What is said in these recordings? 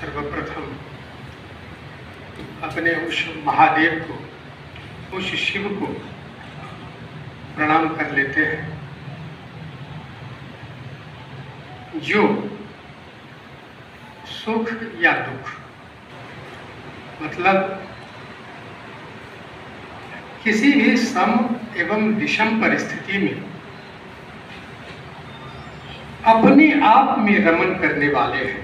सर्वप्रथम अपने उस महादेव को, उस शिव को प्रणाम कर लेते हैं जो सुख या दुख, मतलब किसी भी सम एवं विषम परिस्थिति में अपने आप में रमन करने वाले हैं।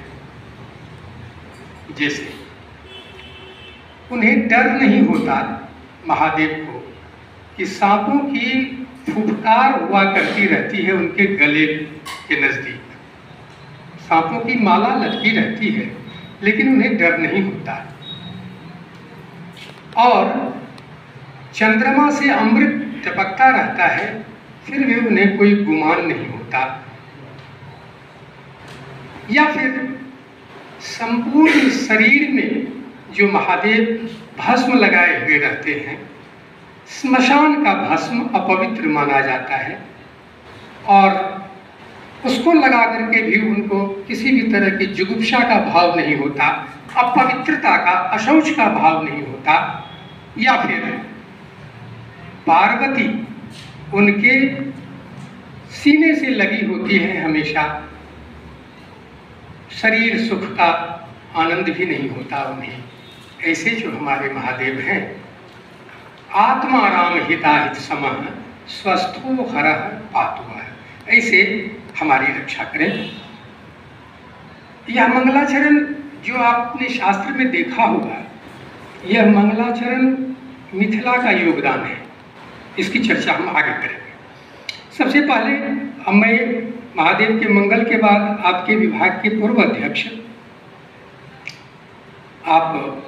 जैसे उन्हें डर नहीं होता महादेव को कि सांपों की फुफकार हुआ करती रहती है उनके गले के नजदीक, सांपों की माला लटकी रहती है, लेकिन उन्हें डर नहीं होता। और चंद्रमा से अमृत टपकता रहता है, फिर भी उन्हें कोई गुमान नहीं होता। या फिर संपूर्ण शरीर में जो महादेव भस्म लगाए हुए रहते हैं, स्मशान का भस्म अपवित्र माना जाता है और उसको लगा करके भी उनको किसी भी तरह की जुगुप्सा का भाव नहीं होता, अपवित्रता का, अशौच का भाव नहीं होता। या फिर पार्वती उनके सीने से लगी होती है हमेशा, शरीर सुख का आनंद भी नहीं होता उन्हें। ऐसे जो हमारे महादेव हैं, आत्मा राम हिताहित समः स्वस्थो हरः पातुः, ऐसे हमारी रक्षा करें। यह मंगलाचरण जो आपने शास्त्र में देखा होगा, यह मंगलाचरण मिथिला का योगदान है। इसकी चर्चा हम आगे करेंगे। सबसे पहले मैं महादेव के मंगल के बाद आपके विभाग के पूर्व अध्यक्ष आप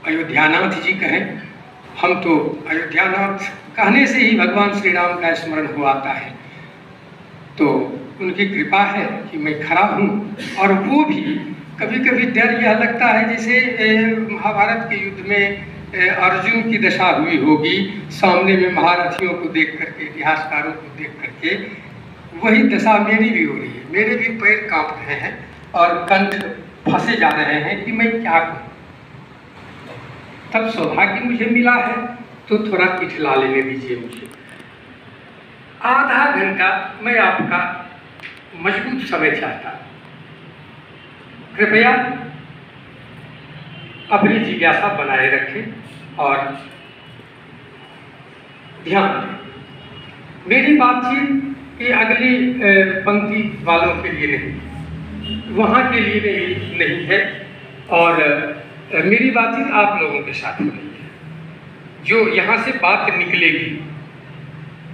अयोध्यानाथ जी कहें, हम तो अयोध्यानाथ कहने से ही भगवान श्री राम का स्मरण हो आता है, तो उनकी कृपा है कि मैं खड़ा हूँ। और वो भी कभी कभी डर यह लगता है जैसे महाभारत के युद्ध में अर्जुन की दशा हुई होगी, सामने में महारथियों को देख करके, इतिहासकारों को देख करके, वही दशा मेरी भी हो रही है। मेरे भी पैर कांप रहे हैं और कंठ फंसे जा रहे हैं कि मैं क्या करूं। तब सौभाग्य मुझे मिला है तो थोड़ा इठला लेने दीजिए मुझे। आधा घंटा मैं आपका मजबूत समय चाहता। कृपया अपनी जिज्ञासा बनाए रखें और ध्यान दें। मेरी बातचीत कि अगली पंक्ति वालों के लिए नहीं, वहाँ के लिए नहीं है, और मेरी बातचीत आप लोगों के साथ हो रही है। जो यहाँ से बात निकलेगी,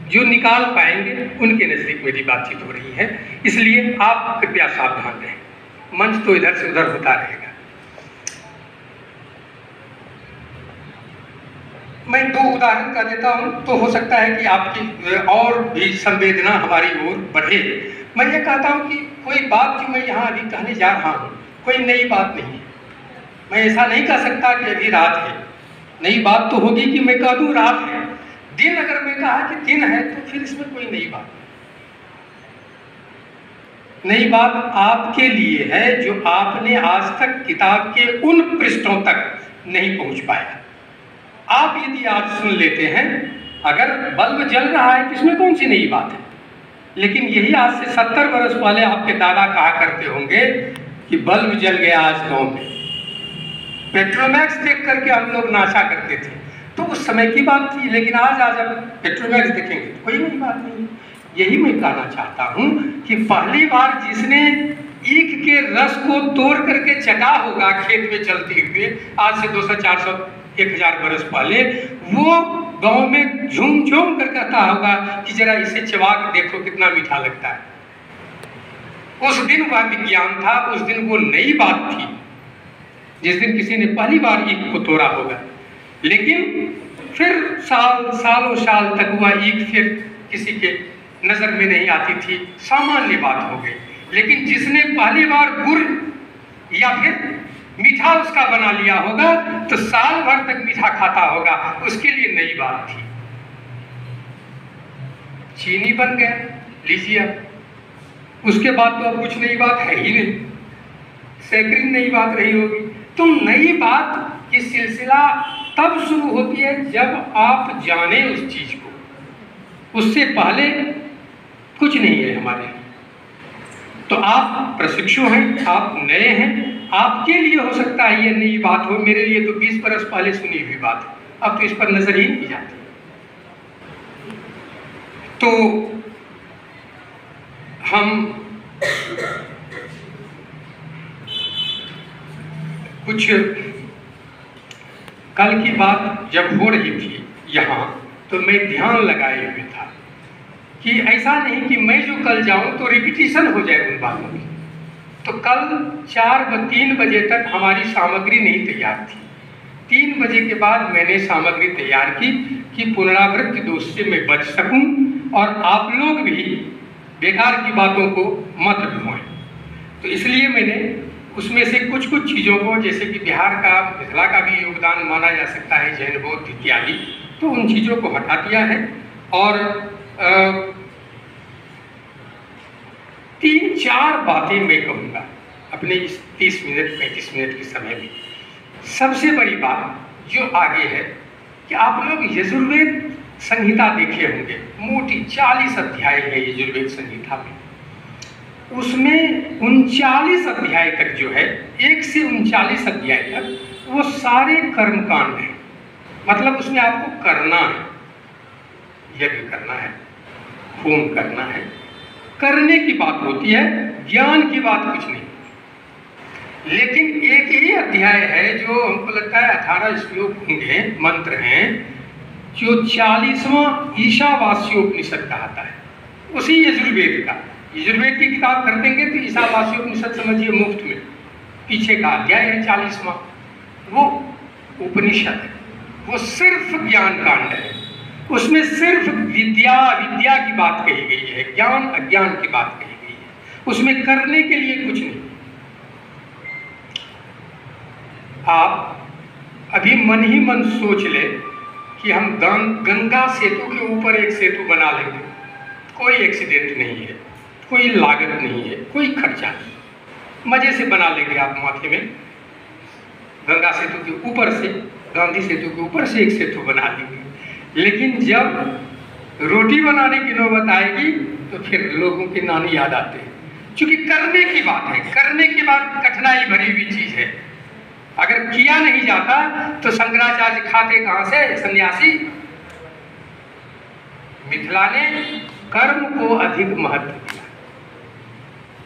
जो निकाल पाएंगे, उनके नज़दीक मेरी बातचीत हो रही है। इसलिए आप कृपया सावधान रहें। मंच तो इधर से उधर होता रहेगा। मैं दो उदाहरण कर देता हूँ, तो हो सकता है कि आपकी और भी संवेदना हमारी ओर बढ़े। मैं ये कहता हूँ कि कोई बात जो मैं यहाँ अभी कहने जा रहा हूँ, कोई नई बात नहीं है। मैं ऐसा नहीं कह सकता कि अभी रात है। नई बात तो होगी कि मैं कह दूँ रात है। दिन अगर मैं कहा कि दिन है, तो फिर इसमें कोई नई बात नहीं। नई बात आपके लिए है जो आपने आज तक किताब के उन पृष्ठों तक नहीं पहुँच पाया। आप यदि आज सुन लेते हैं, अगर बल्ब जल रहा है तो इसमें कौन सी नई बात है। लेकिन यही आज से 70 वर्ष पहले आपके दादा कहा करते होंगे कि बल्ब जल गया आज गांव में। पेट्रोमैक्स देख करके हम लोग नाचा करते थे, तो उस समय की बात थी। लेकिन आज जब पेट्रोमैक्स देखेंगे तो कोई नई बात नहीं। यही मैं कहना चाहता हूँ कि पहली बार जिसने ईख के रस को तोड़ करके चटा होगा खेत में चलते हुए, आज से 200, 400, 1000 बरस पहले, वो गांव में झूम झूम कर कहता होगा कि जरा इसे चबा के देखो कितना मीठा लगता है। उस दिन वह विज्ञान था, उस दिन वो नई बात थी, जिस दिन किसी ने पहली बार ईख को तोड़ा होगा। लेकिन फिर सालों साल तक वह ईख फिर किसी के नजर में नहीं आती थी, सामान्य बात हो गई। लेकिन जिसने पहली बार गुड़ या फिर मीठा उसका बना लिया होगा, तो साल भर तक मीठा खाता होगा, उसके लिए नई बात थी। चीनी बन गया, लीजिए। उसके बाद तो अब कुछ नई बात है ही नहीं। सैकड़ों नई बात रही होगी। तो नई बात की सिलसिला तब शुरू होती है जब आप जाने उस चीज को, उससे पहले कुछ नहीं है हमारे लिए। तो आप प्रशिक्षु हैं, आप नए हैं, आपके लिए हो सकता है ये नई बात हो, मेरे लिए तो 20 बरस पहले सुनी हुई बात है, अब तो इस पर नजर ही नहीं जाती। तो हम कुछ कल की बात जब हो रही थी यहाँ, तो मैं ध्यान लगाए हुए था कि ऐसा नहीं कि मैं जो कल जाऊं तो रिपीटिशन हो जाए उन बातों की। तो कल 3 बजे तक हमारी सामग्री नहीं तैयार थी। 3 बजे के बाद मैंने सामग्री तैयार की कि पुनरावृत्ति दोष से मैं बच सकूं और आप लोग भी बेकार की बातों को मत ढूंढें। तो इसलिए मैंने उसमें से कुछ चीज़ों को, जैसे कि बिहार का, मिथिला का भी योगदान माना जा सकता है, जैन बौद्ध इत्यादि, तो उन चीज़ों को हटा दिया है और 3-4 बातें मैं कहूँगा अपने इस 30 मिनट 35 मिनट के समय में। सबसे बड़ी बात जो आगे है कि आप लोग यजुर्वेद संहिता देखे होंगे, मोटी 40 अध्याय है यजुर्वेद संहिता में। उसमें 39 अध्याय तक जो है, 1 से 39 अध्याय तक वो सारे कर्मकांड हैं। मतलब उसमें आपको करना है, यज्ञ करना है, होम करना है, करने की बात होती है, ज्ञान की बात कुछ नहीं। लेकिन एक ही अध्याय है जो हमको लगता है 18 श्लोक होंगे, मंत्र हैं, जो 40वां ईशावास्योपनिषद कहता है, उसी यजुर्वेद का। यजुर्वेद की किताब कर देंगे तो ईशावास्योपनिषद समझिए मुफ्त में, पीछे का अध्याय है 40वां, वो उपनिषद है, वो सिर्फ ज्ञान कांड है। उसमें सिर्फ विद्या की बात कही गई है, ज्ञान अज्ञान की बात कही गई है, उसमें करने के लिए कुछ नहीं। आप अभी मन ही मन सोच ले कि हम गंगा सेतु के ऊपर एक सेतु बना लेंगे, कोई एक्सीडेंट नहीं है, कोई लागत नहीं है, कोई खर्चा नहीं, मजे से बना लेंगे आप माथे में। गंगा सेतु के ऊपर से, गांधी सेतु के ऊपर से एक सेतु बना देंगे। लेकिन जब रोटी बनाने की नौबत आएगी तो फिर लोगों के नानी याद आते हैं, क्योंकि करने की बात है, करने की बात कठिनाई भरी हुई चीज है। अगर किया नहीं जाता तो शंकराचार्य खाते कहां से सन्यासी? मिथिला ने कर्म को अधिक महत्व दिया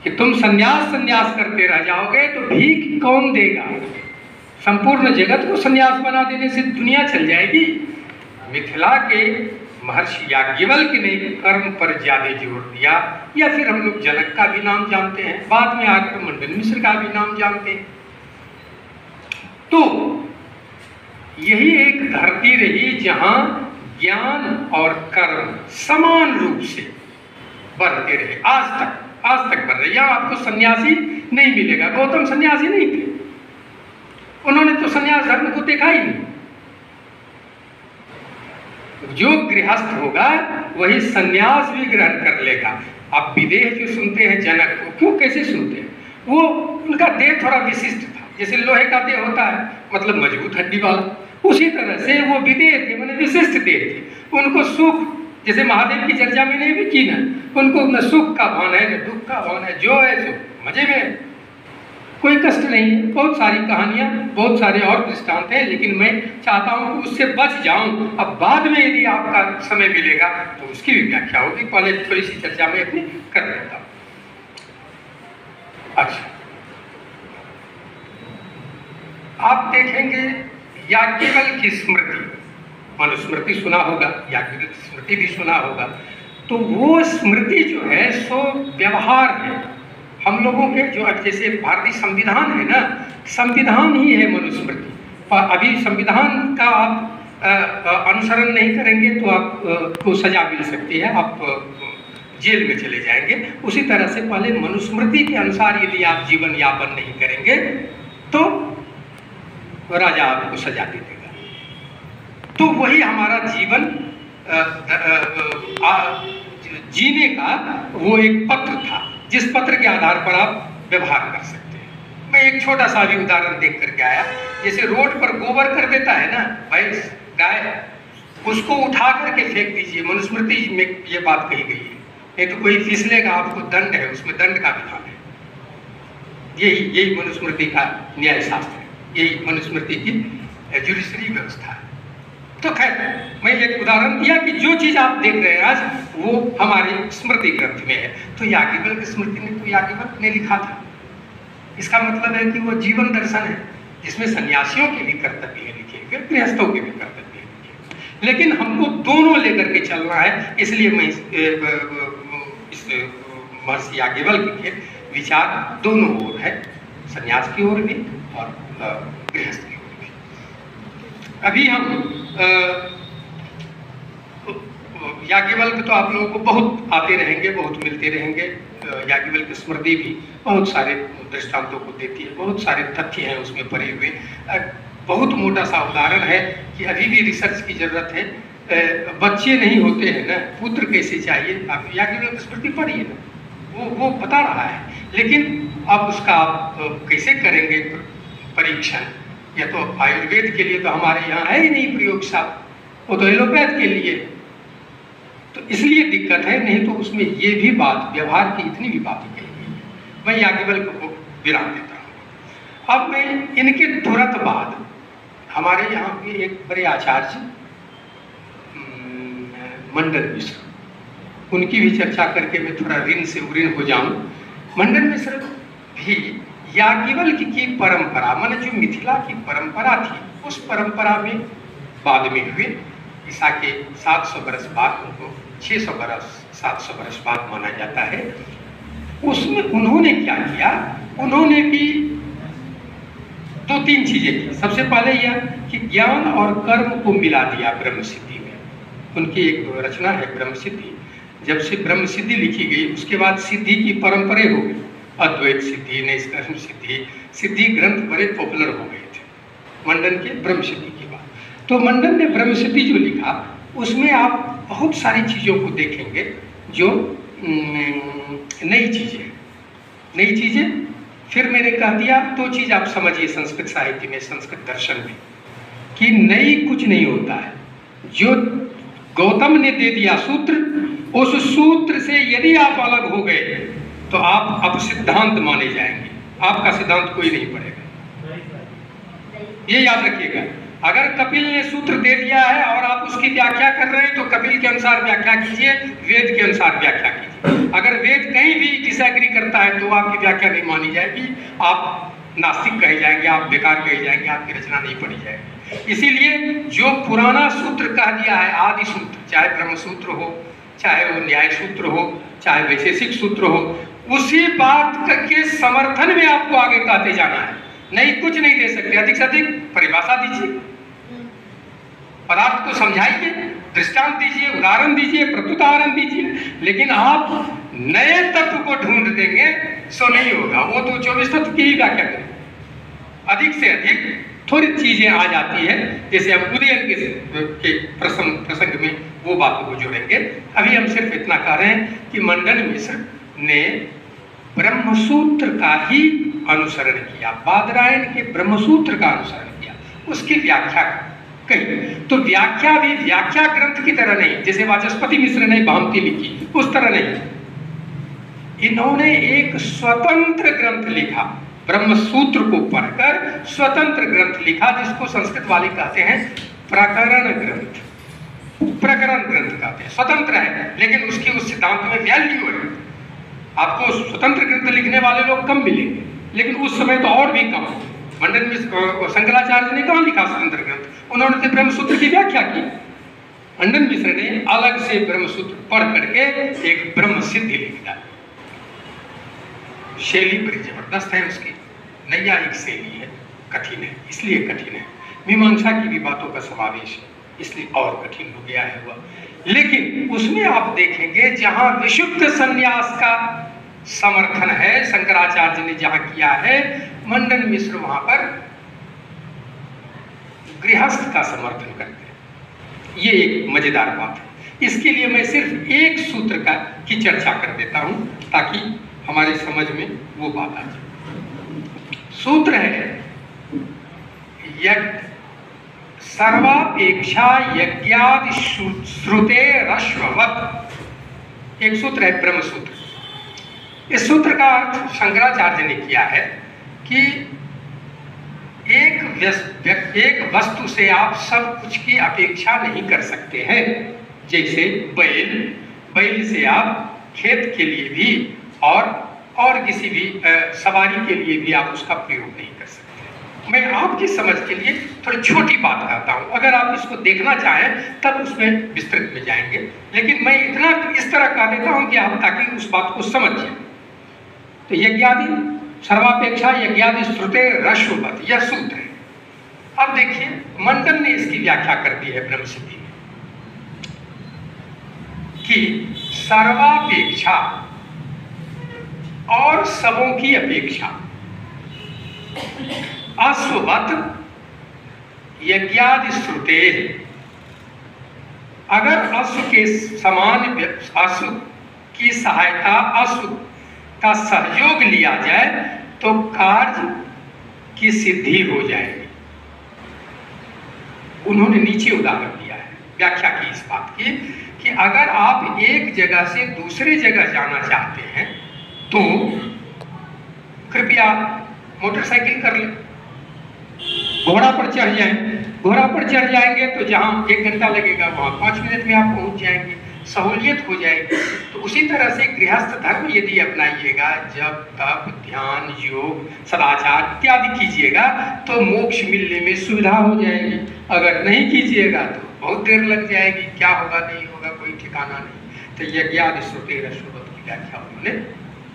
कि तुम संन्यास करते रह जाओगे तो भीख कौन देगा? संपूर्ण जगत को संन्यास बना देने से दुनिया चल जाएगी। मिथिला के महर्षि याज्ञवल्क्य ने कर्म पर ज्यादा जोर दिया, या फिर हम लोग जनक का भी नाम जानते हैं, बाद में आकर मंडन मिश्र का भी नाम जानते हैं। तो यही एक धरती रही जहां ज्ञान और कर्म समान रूप से बढ़ते रहे, आज तक बढ़ रहे। यहाँ आपको सन्यासी नहीं मिलेगा। गौतम सन्यासी नहीं थे, उन्होंने तो सन्यास धर्म को देखा ही नहीं। जो गृहस्थ होगा वही सन्यास भी ग्रहण कर लेगा। आप विदेह जो सुनते हैं जनक को, क्यों कैसे सुनते हैं? वो उनका देह थोड़ा विशिष्ट था, जैसे लोहे का देह होता है, मतलब मजबूत हड्डी वाला, उसी तरह से वो विदेह थे, मैंने विशिष्ट देह थे। उनको सुख, जैसे महादेव की चर्चा मैंने भी की ना, उनको न सुख का भान है न दुख का भान है, जो है सो मजे में है, कोई कष्ट नहीं है। बहुत सारी कहानियां, बहुत सारे और दृष्टांत हैं, लेकिन मैं चाहता हूं कि उससे बच जाऊं। अब बाद में यदि आपका समय मिलेगा तो उसकी भी व्याख्या होगी, पहले थोड़ी सी चर्चा में अपनी कर लेता हूं। अच्छा, आप देखेंगे याज्ञवल्क्य की स्मृति, मनुस्मृति सुना होगा, याज्ञवल्क्य की स्मृति भी सुना होगा। तो वो स्मृति जो है सो व्यवहार है हम लोगों के, जो जैसे भारतीय संविधान है ना, संविधान ही है मनुस्मृति। अभी संविधान का आप अनुसरण नहीं करेंगे तो आपको सजा मिल सकती है, आप जेल में चले जाएंगे। उसी तरह से पहले मनुस्मृति के अनुसार यदि आप जीवन यापन नहीं करेंगे तो राजा आपको सजा दे देगा। तो वही हमारा जीवन जीने का वो एक पत्र था, जिस पत्र के आधार पर आप व्यवहार कर सकते हैं। मैं एक छोटा सा भी उदाहरण देख करके आया, जैसे रोड पर गोबर कर देता है ना भैंस गाय, उसको उठा करके फेंक दीजिए, मनुस्मृति में ये बात कही गई है, नहीं तो कोई फिसलेगा, आपको दंड है, उसमें दंड का विधान है। यही मनुस्मृति का न्याय शास्त्र है, यही मनुस्मृति की जुडिशरी व्यवस्था है। तो खैर मैं एक उदाहरण दिया कि जो चीज आप देख रहे हैं आज वो हमारे स्मृति ग्रंथ में है। तो याज्ञवल्क्य स्मृति ने तो याज्ञवल्क्य ने लिखा था, इसका मतलब है कि वो जीवन दर्शन है जिसमें सन्यासियों के भी कर्तव्य है लिखे हुए, गृहस्थों के भी कर्तव्य है लिखे, लेकिन हमको दोनों लेकर के चलना है। इसलिए मैं इस महर्षि याज्ञवल्क्य के विचार दोनों ओर है, सन्यास की ओर भी और गृहस्थ की ओर भी। अभी हम याज्ञवल्क्य तो आप लोगों को बहुत आते रहेंगे, बहुत मिलते रहेंगे। याज्ञवल्क्य स्मृति भी बहुत सारे दृष्टांतों को देती है, बहुत सारे तथ्य हैं उसमें पड़े हुए। बहुत मोटा सा उदाहरण है कि अभी भी रिसर्च की जरूरत है। बच्चे नहीं होते हैं ना, पुत्र कैसे चाहिए, आप याज्ञवल्क्य स्मृति पढ़िए ना, वो बता रहा है। लेकिन अब उसका आप कैसे करेंगे परीक्षण, या तो आयुर्वेद के लिए तो हमारे यहाँ है ही नहीं प्रयोगशाला, वो तो एलोपैथ के लिए, तो इसलिए दिक्कत है। नहीं तो उसमें ये भी बात, व्यवहार की इतनी भी बातें कही गई है। मैं याज्ञवल्क्य को विराम देता हूँ। अब मैं इनके तुरंत बाद हमारे यहाँ के एक बड़े आचार्य मंडन मिश्र, उनकी भी चर्चा करके मैं थोड़ा ऋण से उऋण हो जाऊं। मंडन मिश्र भी याज्ञवल्क्य की परंपरा, माने जो मिथिला की परंपरा थी, उस परंपरा में बाद में हुए। ईसा के 700 बरस बाद, उनको 600 बरस 700 बरस बाद माना जाता है। उसमें उन्होंने क्या किया, उन्होंने भी 2-3 चीजें की। सबसे पहले यह कि ज्ञान और कर्म को मिला दिया ब्रह्म सिद्धि में। उनकी एक रचना है ब्रह्म सिद्धि। जब से ब्रह्म सिद्धि लिखी गई उसके बाद सिद्धि की परंपरा हो गई, अद्वैत सिद्धि, नैष्कर्म सिद्धि, सिद्धि ग्रंथ बड़े पॉपुलर हो गए थे मंडन के ब्रह्म सिद्धि के बाद। तो मंडन ने ब्रह्म सिद्धि जो लिखा उसमें आप बहुत सारी चीज़ों को देखेंगे जो नई चीज़ें। फिर मैंने कह दिया 2 चीज़ आप समझिए संस्कृत साहित्य में, संस्कृत दर्शन में, कि नई कुछ नहीं होता है। जो गौतम ने दे दिया सूत्र, उस सूत्र से यदि आप अलग हो गए तो आप अपसिद्धांत माने जाएंगे, आपका सिद्धांत कोई नहीं पड़ेगा। ये याद रखिएगा। अगर कपिल ने सूत्र दे दिया है और आप उसकी व्याख्या कर रहे हैं तो कपिल के अनुसार व्याख्या कीजिए, वेद के अनुसार व्याख्या कीजिए। अगर वेद कहीं भी डिसएग्री करता है तो आपकी व्याख्या नहीं मानी जाएगी, आप नास्तिक कहे जाएंगे, आप बेकार कहे जाएंगे, आपकी रचना नहीं पढ़ी जाएगी। इसीलिए जो पुराना सूत्र कह दिया है, आदि सूत्र, चाहे ब्रह्म सूत्र हो, चाहे वो न्याय सूत्र हो, चाहे वैशेषिक सूत्र हो, उसी बात के समर्थन में आपको आगे कहते जाना है। नहीं, कुछ नहीं दे सकते। अधिक से अधिक परिभाषा दीजिए, पदार्थ को समझाइए, दृष्टांत दीजिए, उदाहरण दीजिए, प्रत्युदाहरण दीजिए, लेकिन आप नए तत्व को ढूंढ देंगे सो नहीं होगा। वो तो 24 तत्व की ही व्याख्या करें। अधिक से अधिक थोड़ी चीजें आ जाती है, जैसे हम उदयन के प्रसंग में वो बातों को जोड़ेंगे। अभी हम सिर्फ इतना कह रहे हैं कि मंडन मिश्र ने ब्रह्मसूत्र का ही अनुसरण किया, बादरायण के ब्रह्मसूत्र का अनुसरण किया, उसकी व्याख्या कही। तो व्याख्या भी व्याख्या ग्रंथ की तरह नहीं, जैसे वाचस्पति मिश्र ने भामती लिखी उस तरह नहीं। इन्होंने एक स्वतंत्र ग्रंथ लिखा, ब्रह्मसूत्र को पढ़कर स्वतंत्र ग्रंथ लिखा, जिसको संस्कृत वाले कहते हैं प्रकरण ग्रंथ। प्रकरण ग्रंथ कहते हैं, स्वतंत्र है लेकिन उसकी उस सिद्धांत में वैल्यू है। आपको स्वतंत्र ग्रंथ लिखने वाले लोग कम मिलेंगे, लेकिन उस समय तो और भी कम। मंडन मिश्र, शंकराचार्य ने कहाँ लिखा स्वतंत्र ग्रंथ? उन्होंने तो ब्रह्मसूत्र की व्याख्या की। मंडन मिश्र ने अलग से ब्रह्मसूत्र पढ़ करके एक ब्रह्म सिद्धि लिख डाली। शैली बड़ी जबरदस्त है उसकी, नैयायिक शैली है, कठिन है, इसलिए कठिन है। मीमांसा की भी बातों का समावेश है, इसलिए और कठिन हो गया है वह। लेकिन उसमें आप देखेंगे जहां विशुद्ध संन्यास का समर्थन है, शंकराचार्य ने जहां किया है, मंडन मिश्र वहां पर गृहस्थ का समर्थन करते हैं। ये एक मजेदार बात है। इसके लिए मैं सिर्फ एक सूत्र की चर्चा कर देता हूं ताकि हमारे समझ में वो बात आ जाए। सूत्र है सर्वापेक्षा यज्ञादि श्रुते रश्ववत्। एक सूत्र है ब्रह्म सूत्र। इस सूत्र का अर्थ शंकराचार्य ने किया है कि एक वस्तु से आप सब कुछ की अपेक्षा नहीं कर सकते हैं। जैसे बैल से आप खेत के लिए भी और किसी भी सवारी के लिए भी आप उसका प्रयोग नहीं कर सकते। मैं आपकी समझ के लिए थोड़ी छोटी बात करता हूँ, अगर आप इसको देखना चाहें तब उसमें विस्तृत में जाएंगे, लेकिन मैं इतना इस तरह कह देता हूँ कि आप ताकि उस बात को समझिए। तो यज्ञादि सर्वापेक्षा यज्ञादि श्रुते रश्ववत्, यह सूत्र है। अब देखिए मंडन ने इसकी व्याख्या कर दी है ब्रह्मसिद्धि में कि सर्वापेक्षा और सबों की अपेक्षा अश्ववत् यज्ञादि श्रुते। अगर अश्व के समान अश्व की सहायता, अश्व का सहयोग लिया जाए तो कार्य की सिद्धि हो जाएगी। उन्होंने नीचे उदाहरण दिया है, व्याख्या की इस बात की कि अगर आप एक जगह से दूसरे जगह जाना चाहते हैं तो कृपया मोटरसाइकिल कर लें, घोड़ा पर चढ़ जाएं। घोड़ा पर चढ़ जाएंगे तो जहां 1 घंटा लगेगा वहां 5 मिनट में आप पहुंच जाएंगे, सहूलियत हो जाएगी। तो उसी तरह से गृहस्थ धर्म यदि अपनाइएगा, जब तप ध्यान योग सदाचार इत्यादि कीजिएगा तो मोक्ष मिलने में सुविधा हो जाएगी। अगर नहीं कीजिएगा तो बहुत देर लग जाएगी, क्या होगा नहीं होगा कोई ठिकाना नहीं। तो यज्ञादि श्रुते रश्ववत् की व्याख्या उन्होंने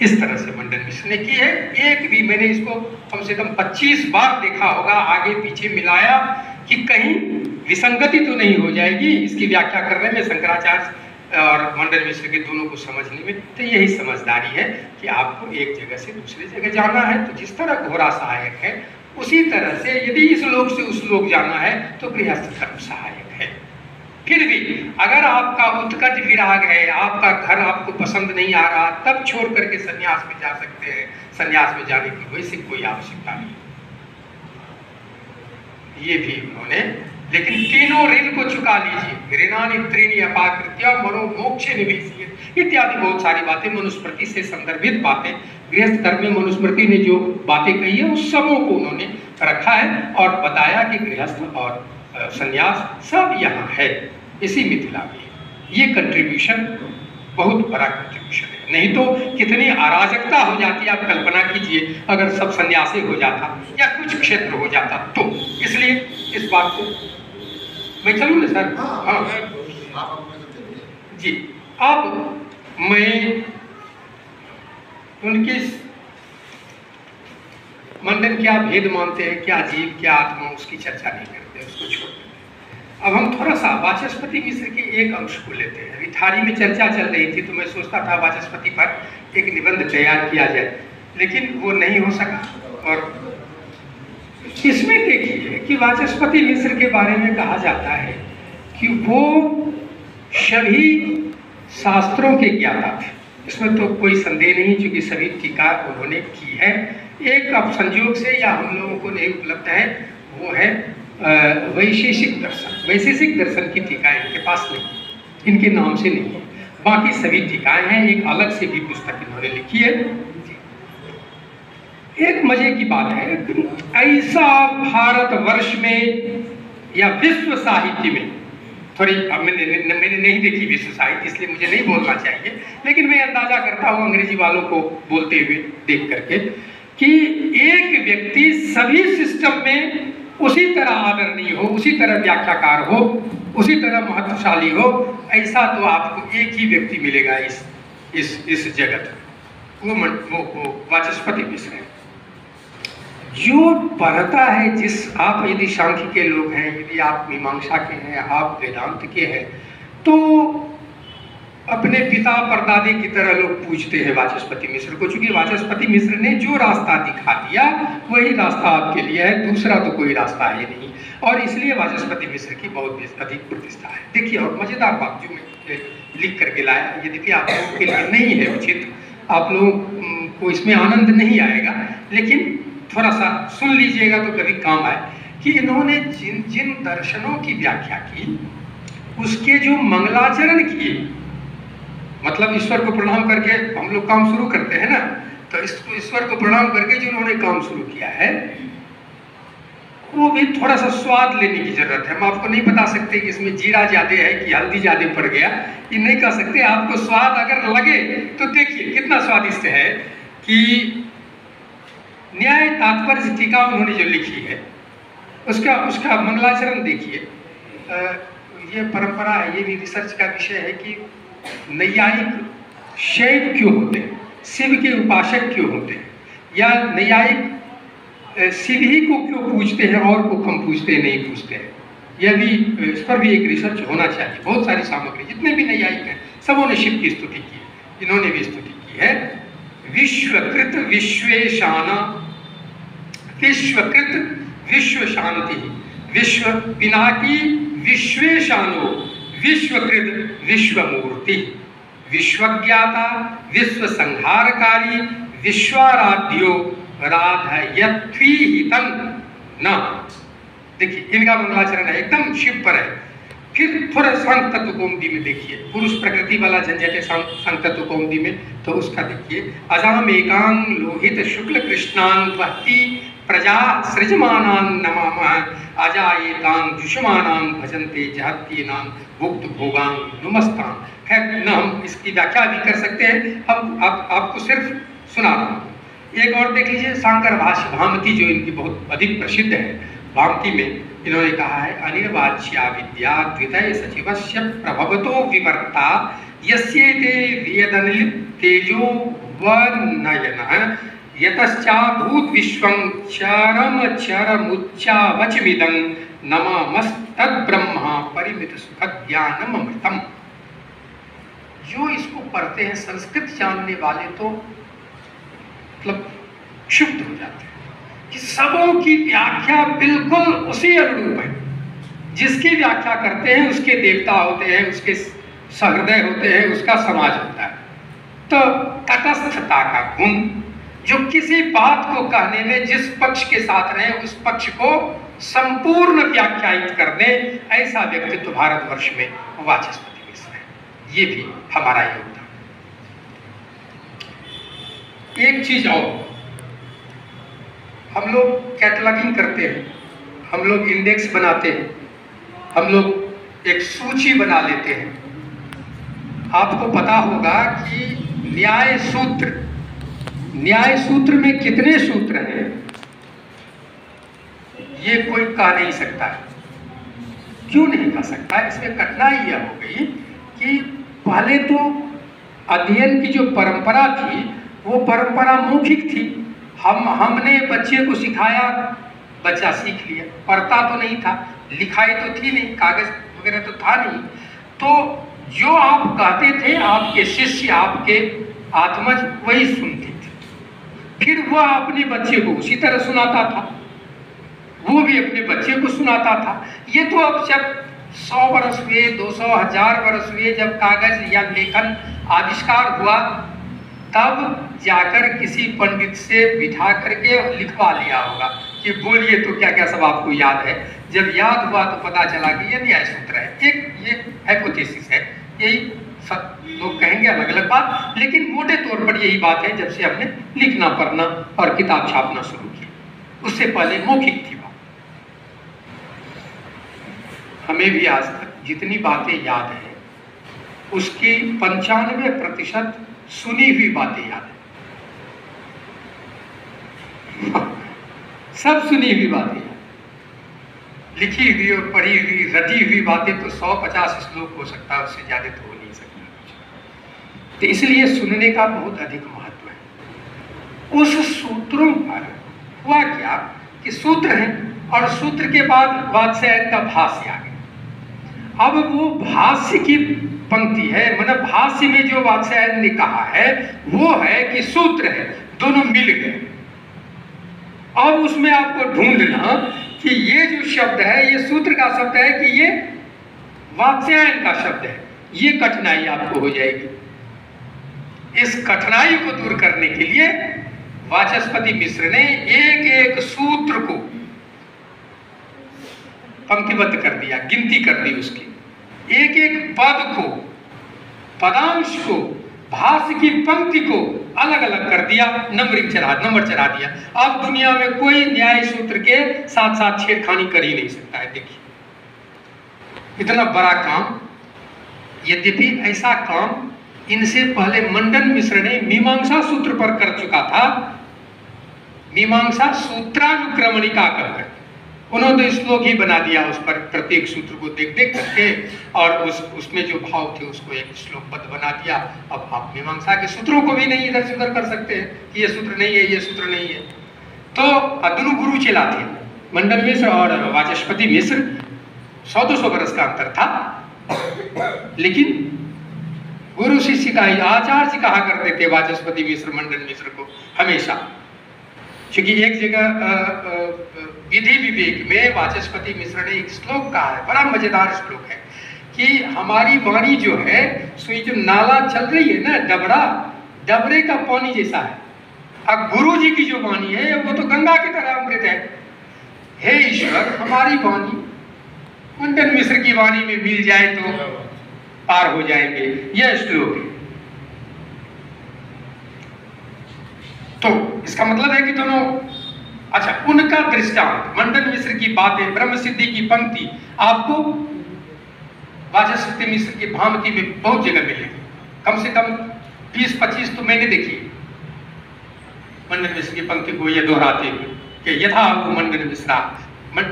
इस तरह से मंडन मिश्र ने की है। एक भी मैंने इसको कम से कम 25 बार देखा होगा, आगे पीछे मिलाया कि कहीं विसंगति तो नहीं हो जाएगी इसकी व्याख्या करने में, शंकराचार्य और मंडन मिश्र के दोनों को समझने में। तो यही समझदारी है कि आपको एक जगह से दूसरी जगह जाना है तो जिस तरह घोड़ा सहायक है उसी तरह से यदि इस लोक से उस लोक जाना है तो गृहस्थ धर्म सहायक है। फिर भी अगर आपका उत्कट विराग है, आपका घर आपको पसंद नहीं आ रहा, तब छोड़ करके संन्यास में जा सकते हैं। संन्यास में जाने की वैसे कोई आवश्यकता नहीं, ये भी उन्होंने। लेकिन तीनों ऋण को चुका लीजिए, ऋणानि त्रीणि अपाकृत्य मनो मोक्षे निवेशयेत् इत्यादि बहुत सारी बातें मनुस्मृति से संदर्भित बातें, गृहस्थ धर्म में मनुस्मृति ने जो बातें कही है उस सबों को उन्होंने रखा है और बताया कि गृहस्थ और संन्यास सब यहाँ है इसी मिथिला में। ये कंट्रीब्यूशन बहुत बड़ा कंट्रीब्यूशन है, नहीं तो कितनी अराजकता हो जाती। आप कल्पना कीजिए अगर सब सन्यासी हो जाता या कुछ क्षेत्र हो जाता तो। इसलिए इस बात को मैं चलूँ ना सर? हाँ जी। अब मैं उनके मंडन क्या भेद मानते हैं, क्या जीव क्या आत्मा, उसकी चर्चा नहीं करते, उसको छोड़ देते। अब हम थोड़ा सा वाचस्पति मिश्र के एक अंश को लेते हैं। अभी थाली में चर्चा चल रही थी तो मैं सोचता था वाचस्पति पर एक निबंध तैयार किया जाए, लेकिन वो नहीं हो सका। और इसमें देखिए कि वाचस्पति मिश्र के बारे में कहा जाता है कि वो सभी शास्त्रों के ज्ञाता थे, इसमें तो कोई संदेह नहीं, क्योंकि सभी टीका उन्होंने की है। एक अब संयोग से या हम लोगों को नहीं उपलब्ध है, वो है वैशेषिक दर्शन। वैशेषिक दर्शन की टीका इनके पास नहीं, इनके नाम से नहीं है, बाकी सभी टीकाएं हैं। एक अलग से भी पुस्तक इन्होंने लिखी है। एक मजे की बात है, ऐसा भारतवर्ष में या विश्व साहित्य में, थोड़ी मैंने नहीं देखी विश्व साहित्य इसलिए मुझे नहीं बोलना चाहिए, लेकिन मैं अंदाजा करता हूँ अंग्रेजी वालों को बोलते हुए देख करके कि एक व्यक्ति सभी सिस्टम में उसी तरह आदरणीय हो, उसी तरह व्याख्याकार हो, उसी तरह महत्वशाली हो, ऐसा तो आपको एक ही व्यक्ति मिलेगा इस जगत में, वो वाचस्पति मिश्र है। जो पढ़ता है, जिस आप यदि सांख्य के लोग हैं, यदि आप मीमांसा के हैं, आप वेदांत के हैं, तो अपने पिता परदादे की तरह लोग पूछते हैं वाचस्पति मिश्र को, क्योंकि वाचस्पति मिश्र ने जो रास्ता दिखा दिया वही रास्ता आपके लिए है, दूसरा तो कोई रास्ता है नहीं। और इसलिए वाचस्पति मिश्र की बहुत अधिक प्रतिष्ठा है। देखिए और मजेदार बात जो मैं लिख करके लाया, यद्यपि आप लोगों के लिए नहीं है उचित, आप लोगों को इसमें आनंद नहीं आएगा, लेकिन थोड़ा सा सुन लीजिएगा तो कभी काम आए कि इन्होंने जिन जिन दर्शनों की व्याख्या की उसके जो मंगलाचरण किए, मतलब ईश्वर को प्रणाम करके हम लोग काम शुरू करते हैं ना, तो इसको ईश्वर को प्रणाम करके जो उन्होंने काम शुरू किया है वो भी थोड़ा सा स्वाद लेने की जरूरत है। हम आपको नहीं बता सकते कि इसमें जीरा ज्यादा है कि हल्दी ज्यादा पड़ गया, ये नहीं कह सकते। आपको स्वाद अगर लगे तो देखिए कितना स्वादिष्ट है कि न्याय तात्पर्य टीका उन्होंने जो लिखी है उसका मंगलाचरण देखिए। ये परंपरा है, ये भी रिसर्च का विषय है कि नैयायिक शैव क्यों होते हैं, शिव के उपासक क्यों होते हैं, या नैयायिक शिव ही को क्यों पूजते हैं और को कम पूजते हैं, नहीं पूजते हैं। यह भी, इस पर भी एक रिसर्च होना चाहिए। बहुत सारी सामग्री, जितने भी नैयायिक हैं सबों ने शिव की स्तुति की है, इन्होंने भी स्तुति की है। विश्वकृत विश्वेशाना, विश्वकृत विश्व शांति, विश्व पिनाकी विश्वेशानो, विश्वकृत विश्वमूर्ति, विश्वज्ञाता विश्व संहारकारी, विश्वाराध्यो राधयत्विहितं न। देखिए इनका मंगलाचरण है, एकदम शिव पर है। फिर थोड़ा सांख्य तत्व कौमुदी में देखिए, पुरुष प्रकृति वाला झंझट है सांख्य तत्व कौमुदी में, तो उसका देखिए। अजाम एकांग लोहित शुक्ल कृष्णान भक्ति प्रजा सृजमानां नमामः, अजाएतां जुषमानां भजन्ते जहत्येनां भुक्त भोगां नुमस्तां। खैर न हम इसकी व्याख्या भी कर सकते हैं, हम आपको सिर्फ सुना रहा हूँ। एक और देख लीजिए शांकर भाष्य भामती, जो इनकी बहुत अधिक प्रसिद्ध है। भामती में इन्होंने कहा है, अनिर्वाच्या विद्या द्वितय सचिवस्य प्रभवतो विवर्ता यस्येते वियदनिल तेजो वनयनः यतश्चा भूत विश्वं चरम चरमुच्चावचमिदं नमस्तद ब्रह्मा परिमित सुख ज्ञानम अमृतम। जो इसको पढ़ते हैं संस्कृत जानने वाले तो मतलब क्षुब्ध हो जाते हैं कि सबों की व्याख्या बिल्कुल उसी अनुरूप है। जिसकी व्याख्या करते हैं उसके देवता होते हैं, उसके सहृदय होते हैं, उसका समाज होता है। तो तटस्थता का गुण, जो किसी बात को कहने में जिस पक्ष के साथ रहे उस पक्ष को संपूर्ण व्याख्यायित कर दे, ऐसा व्यक्तित्व भारतवर्ष में वाचस्पति मिश्र है। ये भी हमारा योगदान। एक चीज और, हम लोग कैटलॉगिंग करते हैं, हम लोग इंडेक्स बनाते हैं, हम लोग एक सूची बना लेते हैं। आपको पता होगा कि न्याय सूत्र में कितने सूत्र हैं ये कोई कह नहीं सकता है। क्यों नहीं कह सकता? इसमें कठिनाई यह हो गई कि पहले तो अध्ययन की जो परंपरा थी वो परंपरा मौखिक थी। हमने बच्चे को सिखाया, बच्चा सीख लिया, पढ़ता तो नहीं था, लिखाई तो थी नहीं, कागज वगैरह तो था नहीं। तो जो आप कहते थे आपके शिष्य, आपके आत्मज वही सुनते थे, फिर वह अपने बच्चे को उसी तरह सुनाता था, वो भी अपने बच्चे को सुनाता था। ये तो अब जब 100 वर्ष हुए, 200, 1000 वर्ष हुए, जब कागज या लेखन आविष्कार हुआ, तब जाकर किसी पंडित से बिठा करके लिखवा लिया होगा कि बोलिए तो क्या क्या सब आपको याद है। जब याद हुआ तो पता चला कि ये न्याय सूत्र है। एक ये हाइपोथेसिस है, यही सब लोग कहेंगे, अलग अलग बात, लेकिन मोटे तौर पर यही बात है। जब से हमने लिखना पढ़ना और किताब छापना शुरू किया, उससे पहले मौखिक थी बात। हमें भी आज तक जितनी बातें याद है उसकी 95% सुनी हुई बातें याद है। सब सुनी हुई बातें, लिखी हुई और पढ़ी हुई रटी हुई बातें तो 100-50 श्लोक हो सकता है, उससे ज्यादा तो हो नहीं सकता। तो इसलिए सुनने का बहुत अधिक महत्व है। उस सूत्रों पर हुआ क्या कि सूत्र है और सूत्र के बाद वात्स्यायन का भाष्य आ गया। अब वो भाष्य की पंक्ति है, मतलब भाष्य में जो वात्स्यायन ने कहा है वो है कि सूत्र है, दोनों मिल गए। अब उसमें आपको ढूंढना कि ये जो शब्द है ये सूत्र का शब्द है कि ये वात्स्यायन का शब्द है, ये कठिनाई आपको हो जाएगी। इस कठिनाई को दूर करने के लिए वाचस्पति मिश्र ने एक एक सूत्र को पंक्तिबद्ध कर दिया, गिनती कर दी उसकी, एक एक पद को, पदांश को, भाष्य की पंक्ति को अलग अलग कर दिया, नंबर चढ़ा दिया। अब दुनिया में कोई न्याय सूत्र के साथ साथ छेड़खानी कर ही नहीं सकता है। देखिए इतना बड़ा काम, यद्यपि ऐसा काम इनसे पहले मंडन मिश्र ने मीमांसा सूत्र पर कर चुका था, मीमांसा सूत्रानुक्रमणिका कर उन्होंने श्लोक ही बना दिया उस पर, प्रत्येक सूत्र को देख देख करके, और उसमें जो भाव थे उसको एक श्लोकबद्ध बना दिया। अब आप मीमांसा के सूत्रों को भी नहीं इधर से उधर कर सकते हैं कि ये सूत्र नहीं है, ये सूत्र नहीं है। तो दोनों गुरु चेला थे, मंडन मिश्र और वाचस्पति मिश्र, 100-200 वर्ष का अंतर था। लेकिन गुरु शिष्य का ही, आचार्य कहा करते थे वाचस्पति मिश्र मंडन मिश्र को हमेशा, क्योंकि एक जगह विधि विवेक में वाचस्पति मिश्र ने एक श्लोक कहा है, बड़ा मजेदार श्लोक है, कि हमारी वाणी जो है सो जो नाला चल रही है ना, डबरे का पानी जैसा है। अब गुरु जी की जो वाणी है वो तो गंगा की तरह अमृत है। हे ईश्वर, हमारी वाणी मंडन मिश्र की वाणी में मिल जाए तो पार हो जाएंगे, यह श्लोक है। तो इसका मतलब है कि दोनों, अच्छा, उनका दृष्टांत, मंडन मिश्र की बातें, ब्रह्म सिद्धि की पंक्ति आपको वाचस्पति मिश्र की भामती में बहुत जगह मिलेगी। कम से कम 20-25 तो मैंने देखी मंडन मिश्र की पंक्ति को ये दोहराते हुए कि यथा हूँ मंडन मिश्रा,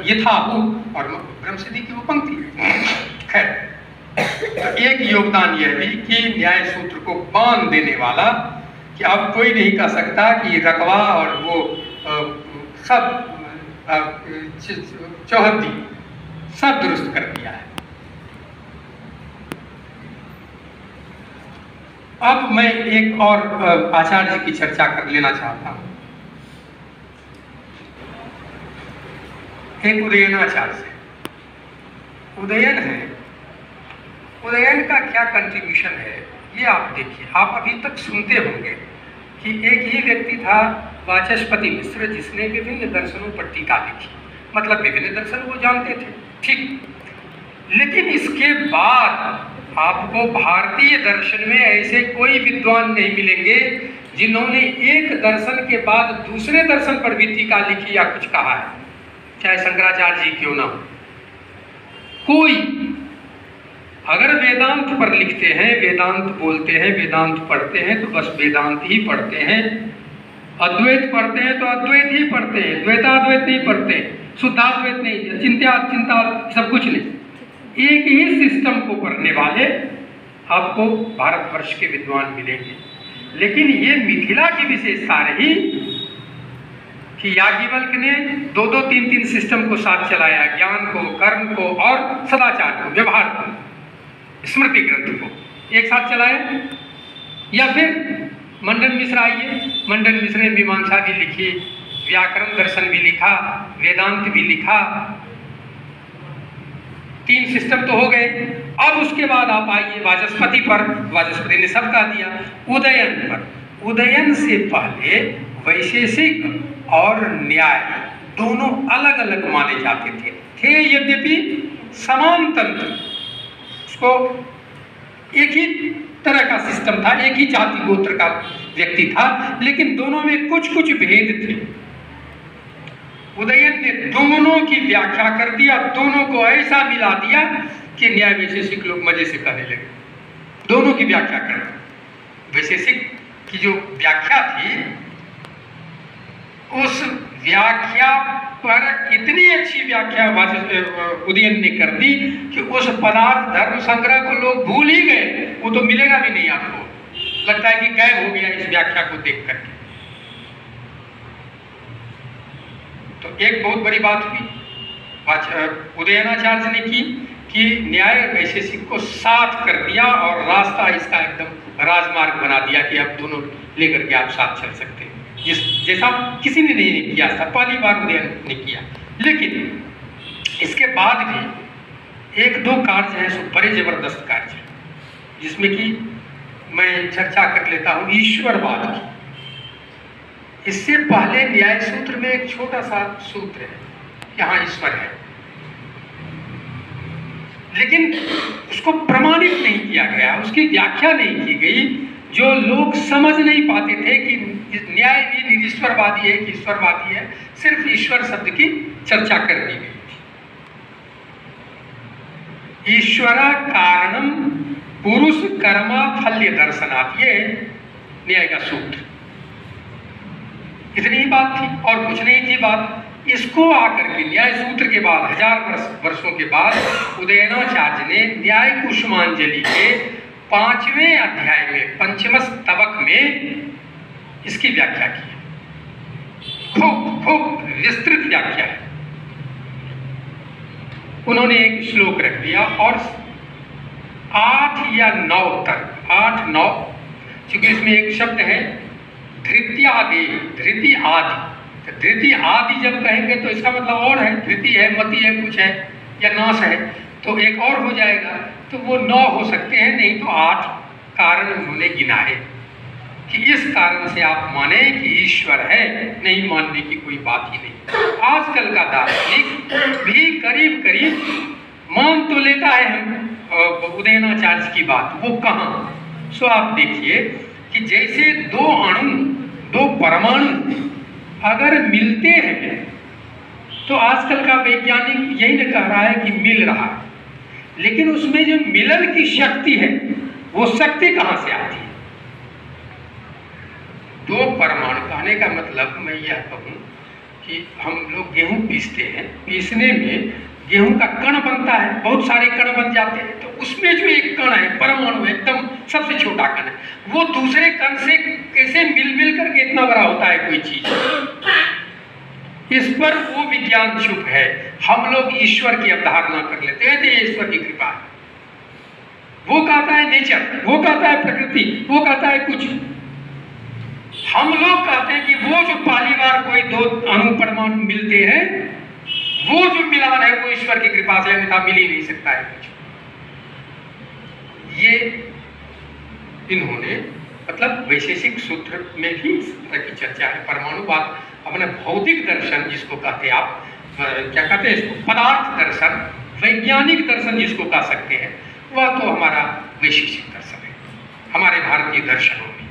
यथा हूँ, और ब्रह्म सिद्धि की वो पंक्ति। खैर, एक योगदान यह भी कि न्याय सूत्र को बांध देने वाला, कि अब कोई नहीं कह सकता कि रकवा और वो सब चौहद्दी सब दुरुस्त कर दिया है। अब मैं एक और आचार्य जी की चर्चा कर लेना चाहता हूं, एक उदयनाचार्य से। उदयन है, उदयन का क्या कंट्रीब्यूशन है ये आप देखिए। आप अभी तक सुनते होंगे कि एक ही व्यक्ति था वाचस्पति मिश्र जिसने विभिन्न दर्शनों पर टीका लिखी, मतलब विभिन्न दर्शन वो जानते थे, ठीक। लेकिन इसके बाद आपको भारतीय दर्शन में ऐसे कोई विद्वान नहीं मिलेंगे जिन्होंने एक दर्शन के बाद दूसरे दर्शन पर भी टीका लिखी या कुछ कहा है, चाहे शंकराचार्य जी क्यों ना हो। कोई अगर वेदांत पर लिखते हैं, वेदांत बोलते हैं, वेदांत पढ़ते हैं, तो बस वेदांत ही पढ़ते हैं। अद्वैत पढ़ते हैं तो अद्वैत ही पढ़ते हैं, द्वैताद्वैत नहीं पढ़ते, शुद्धाद्वैत नहीं, चिंता सब कुछ नहीं। एक ही सिस्टम को पढ़ने वाले आपको भारतवर्ष के विद्वान मिलेंगे। लेकिन ये मिथिला की विशेषता रही कि याज्ञवल्क्य ने 2-2, 3-3 सिस्टम को साथ चलाया, ज्ञान को, कर्म को और सदाचार को, व्यवहार को, स्मृति ग्रंथ को एक साथ चलाया। या फिर मंडन मिश्र आइए, मंडन मिश्र ने मीमांसा भी लिखी, व्याकरण दर्शन भी लिखा, वेदांत भी लिखा, 3 सिस्टम तो हो गए। अब उसके बाद आप आइए वाचस्पति पर, वाचस्पति ने सब कह दिया। उदयन पर, उदयन से पहले वैशेषिक और न्याय दोनों अलग अलग माने जाते थे यद्यपि समान तंत्र, उसको एक ही तरह का सिस्टम था, एक ही जाति गोत्र का व्यक्ति था, लेकिन दोनों में कुछ कुछ भेद थे। उदयन ने दोनों की व्याख्या कर दिया, दोनों को ऐसा मिला दिया कि न्याय वैशेषिक लोग मजे से कहने लगे। दोनों की व्याख्या कर दी। वैशेषिक की जो व्याख्या थी, उस व्याख्या पर इतनी अच्छी व्याख्या उदयन ने कर दी कि उस पदार्थ धर्म संग्रह को लोग भूल ही गए, वो तो मिलेगा भी नहीं आपको, लगता है कि गायब हो गया इस व्याख्या को देख करके। तो एक बहुत बड़ी बात हुई उदयनाचार्य ने की कि न्याय वैशेषिक को साथ कर दिया और रास्ता इसका एकदम राजमार्ग बना दिया कि आप दोनों लेकर के आप साथ चल सकते हैं, जैसा किसी ने नहीं किया था, पहली बार उदयन ने किया। लेकिन इसके बाद भी 1-2 कार्य हैं सो बड़े जबरदस्त कार्य हैं, जिसमें कि मैं चर्चा कर लेता हूँ ईश्वरवाद की। इससे पहले न्याय सूत्र में एक छोटा सा सूत्र है, यहाँ ईश्वर है, लेकिन उसको प्रमाणित नहीं किया गया, उसकी व्याख्या नहीं की गई। जो लोग समझ नहीं पाते थे कि न्याय भी निरीश्वरवादी है कि ईश्वरवादी है, सिर्फ ईश्वर शब्द की चर्चा कर दी गई थी। ईश्वरा कारणम पुरुष कर्मा फल्य दर्शनात्, ये न्याय का सूत्र। इतनी ही बात थी और कुछ नहीं थी बात। इसको आकर के न्याय सूत्र के बाद 1000 वर्षों के बाद उदयनाचार्य ने न्याय कुसुमांजलि के 5वें अध्याय में पंचम स्तवक में इसकी व्याख्या की। खूब विस्तृत व्याख्या है। उन्होंने एक श्लोक रख दिया और 8 या 9 तक, 8 9, क्योंकि इसमें एक शब्द है धृत्यादि, धृति आदि। धृति आदि जब कहेंगे तो इसका मतलब और है, धृति है, मति है, कुछ है या नाश है, तो एक और हो जाएगा, तो वो 9 हो सकते हैं, नहीं तो 8 कारण उन्होंने गिना है कि इस कारण से आप माने कि ईश्वर है, नहीं मानने की कोई बात ही नहीं। आजकल का दार्शनिक भी करीब करीब मान तो लेता है हम उदयनाचार्य की बात, वो कहाँ। सो आप देखिए कि जैसे 2 अणु, 2 परमाणु अगर मिलते हैं तो आजकल का वैज्ञानिक यही न कह रहा है कि मिल रहा है, लेकिन उसमें जो मिलन की शक्ति है वो शक्ति कहाँ से आती है। 2 परमाणु कहने का मतलब मैं यह कहूँ कि हम लोग गेहूं पीसते हैं, पीसने में गेहूं का कण बनता है, बहुत सारे कण बन जाते हैं, तो उसमें जो एक कण है, परमाणु एकदम सबसे छोटा कण है, वो दूसरे कण से कैसे मिल करके इतना बड़ा होता है कोई चीज। इस पर वो विज्ञान चुप है। हम लोग ईश्वर की अवधारणा कर लेते हैं, तो ये ईश्वर की कृपा है। वो कहता है नेचर, वो कहता है प्रकृति, वो कहता है कुछ। हम लोग कहते हैं कि वो जो पहली बार कोई 2 अणु परमाणु मिलते हैं, वो जो मिलान है वो ईश्वर की कृपा से, अन्यथा मिल ही नहीं सकता है कुछ। ये इन्होंने मतलब वैशेषिक सूत्र में भी इस तरह की चर्चा है। परमाणुवाद अपने भौतिक दर्शन जिसको कहते हैं आप, क्या कहते हैं इसको, पदार्थ दर्शन, वैज्ञानिक दर्शन जिसको कह सकते हैं, वह तो हमारा वैशेषिक दर्शन है, हमारे भारतीय दर्शनों में।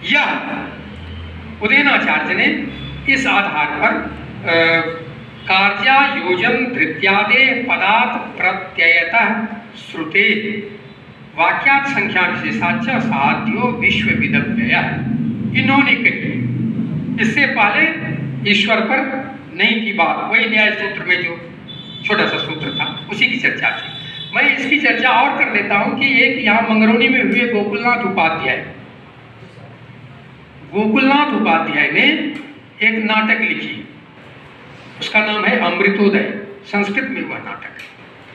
यह उदयनाचार्य ने इस आधार पर कार्यायोजन धृत्यादे पदार्थ प्रत्ययतः श्रुते वाक्यात् संख्या विशेषाच साध्यो विश्व विदव्यय, इन्होंने कही। इससे पहले ईश्वर पर नहीं थी बात, वही न्याय सूत्र में जो छोटा सा सूत्र था उसी की चर्चा थी। मैं इसकी चर्चा और कर देता हूं कि एक यहाँ मंगरौनी में हुए गोकुलनाथ उपाध्याय, गोकुलनाथ उपाध्याय ने एक नाटक लिखी, उसका नाम है अमृतोदय, संस्कृत में हुआ नाटक है।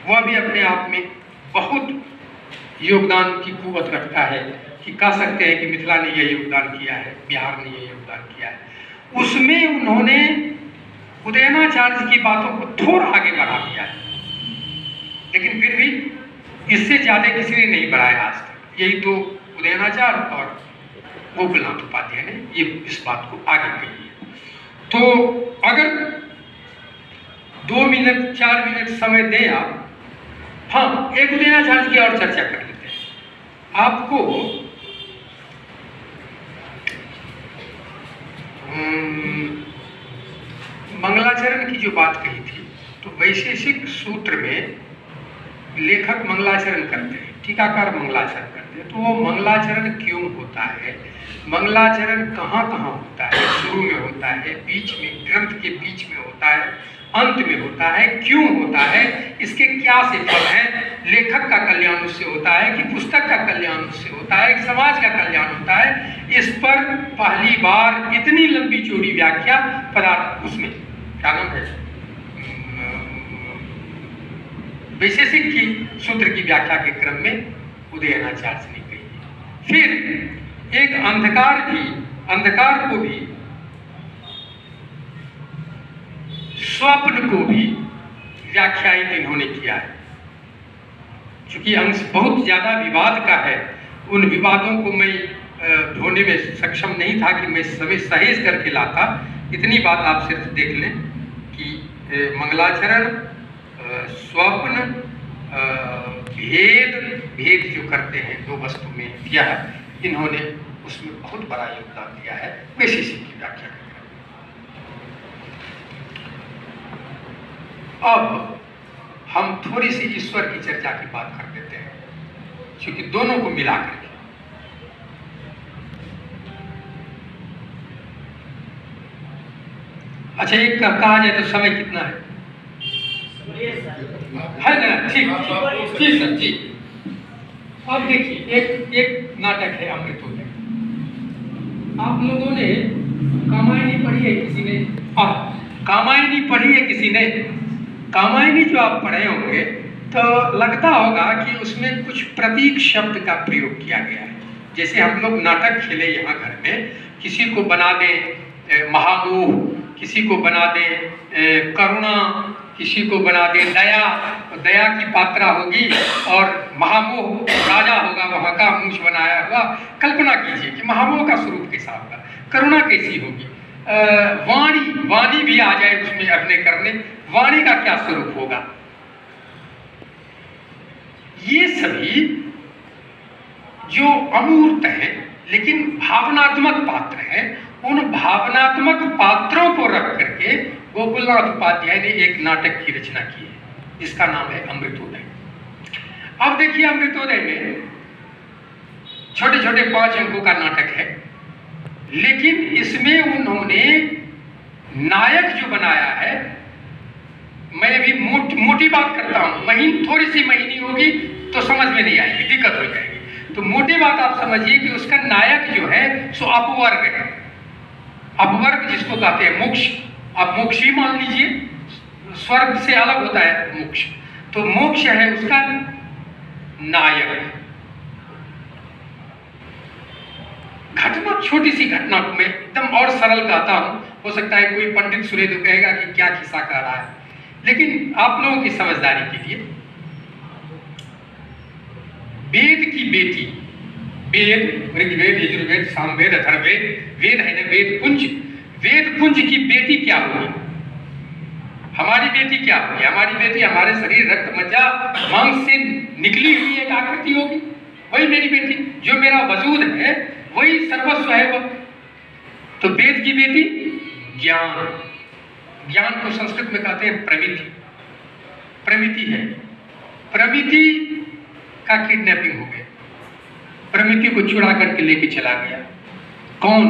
वह भी अपने आप में बहुत योगदान की कुवत रखता है कि कह सकते हैं कि मिथिला ने यह योगदान किया है, बिहार ने यह योगदान किया है। उसमें उन्होंने उदयनाचार्य की बातों को थोड़ा आगे बढ़ा दिया है, लेकिन फिर भी इससे ज्यादा किसी ने नहीं बढ़ाया आज तक। यही तो उदयनाचार्य और गोकुलनाथ उपाध्याय ने ये इस बात को आगे कही है। तो अगर 2 मिनट 4 मिनट समय दें आप, हाँ, एक उदयनाचार्य की और चर्चा कर लेते हैं। आपको मंगलाचरण की जो बात कही थी, तो वैशेषिक सूत्र में लेखक मंगलाचरण करते हैं, टीकाकार मंगलाचरण करते हैं। तो वो मंगलाचरण क्यों होता है, मंगलाचरण कहाँ कहाँ होता है, शुरू में होता है, बीच में, ग्रंथ के बीच में होता है, अंत में होता है, क्यों होता है, इसके क्या से फल है, लेखक का कल्याण उससे होता है कि पुस्तक का कल्याण उससे होता है, समाज का कल्याण होता है। इस पर पहली बार इतनी लंबी चौड़ी व्याख्या पदार्थ, उसमें क्या नाम है, वैशेषिक की सूत्र की व्याख्या के क्रम में उदयनाचार्य ने कही। फिर एक अंधकार को भी, स्वप्न को भी व्याख्यायित इन्होंने किया है। चूंकि अंश बहुत ज्यादा विवाद का है, उन विवादों को मैं ढोने में सक्षम नहीं था कि मैं समय सहेज करके लाता। इतनी बात आप सिर्फ देख लें कि मंगलाचरण, स्वप्न, भेद जो करते हैं दो वस्तु में किया है, इन्होंने उसमें बहुत बड़ा योगदान दिया है। वैसे की व्याख्या करें। अब हम थोड़ी सी ईश्वर की चर्चा की बात कर देते हैं, क्योंकि दोनों को मिला करके अच्छा एक कहा जाए तो समय कितना है ना? ठीक जी सर जी। अब देखिए एक नाटक है अमृतोदय। आप लोगों ने कामायनी पढ़ी है किसी ने? कामायनी पढ़ी है किसी ने? कामायनी जो आप पढ़े होंगे तो लगता होगा कि उसमें कुछ प्रतीक शब्द का प्रयोग किया गया है। जैसे हम लोग नाटक खेले यहाँ घर में, किसी को बना दें महामोह, किसी को बना दें करुणा, किसी को बना दें दया, तो दया की पात्रा होगी और महामोह राजा होगा वहाँ का, मूछ बनाया हुआ। कल्पना कीजिए कि महामोह का स्वरूप कैसा होगा, करुणा कैसी होगी, वाणी भी आ जाए उसमें अभिनय करने, वाणी का क्या स्वरूप होगा। ये सभी जो अमूर्त हैं लेकिन भावनात्मक पात्र हैं, उन भावनात्मक पात्रों को रख करके गोकुलनाथ उपाध्याय ने एक नाटक की रचना की है, जिसका नाम है अमृतोदय। अब देखिए अमृतोदय में छोटे छोटे 5 अंकों का नाटक है, लेकिन इसमें उन्होंने नायक जो बनाया है, मैं भी मोटी बात करता हूँ, थोड़ी सी महीनी होगी तो समझ में नहीं आएगी, दिक्कत हो जाएगी। तो मोटी बात आप समझिए कि उसका नायक जो है सो अपवर्ग है। अपवर्ग जिसको कहते हैं मोक्ष, आप मोक्ष ही मान लीजिए, स्वर्ग से अलग होता है मोक्ष, तो मोक्ष है उसका नायक। घटना, छोटी सी घटना को मैं एकदम और सरल कहता हूं, हो सकता है कोई पंडित सुने तो कहेगा कि क्या किस्सा कह रहा है, लेकिन आप लोगों की समझदारी के लिए, वेद की बेटी, वेद ऋग्वेद, यजुर्वेद, सामवेद, अथर्ववेद, वेद है ना, वेद पुंज की बेटी क्या होगी? हमारी बेटी क्या होगी? हमारी बेटी हमारे शरीर, रक्त, मज्जा, मांस से निकली हुई एक आकृति होगी, वही मेरी बेटी, जो मेरा वजूद है वही सर्वस्व है वह। तो वेद की बेटी ज्ञान, ज्ञान को संस्कृत में कहते हैं प्रमिति, प्रमिति है। प्रमिति का किडनैपिंग हो गया, प्रमिति को चुरा करके लेके चला गया। कौन?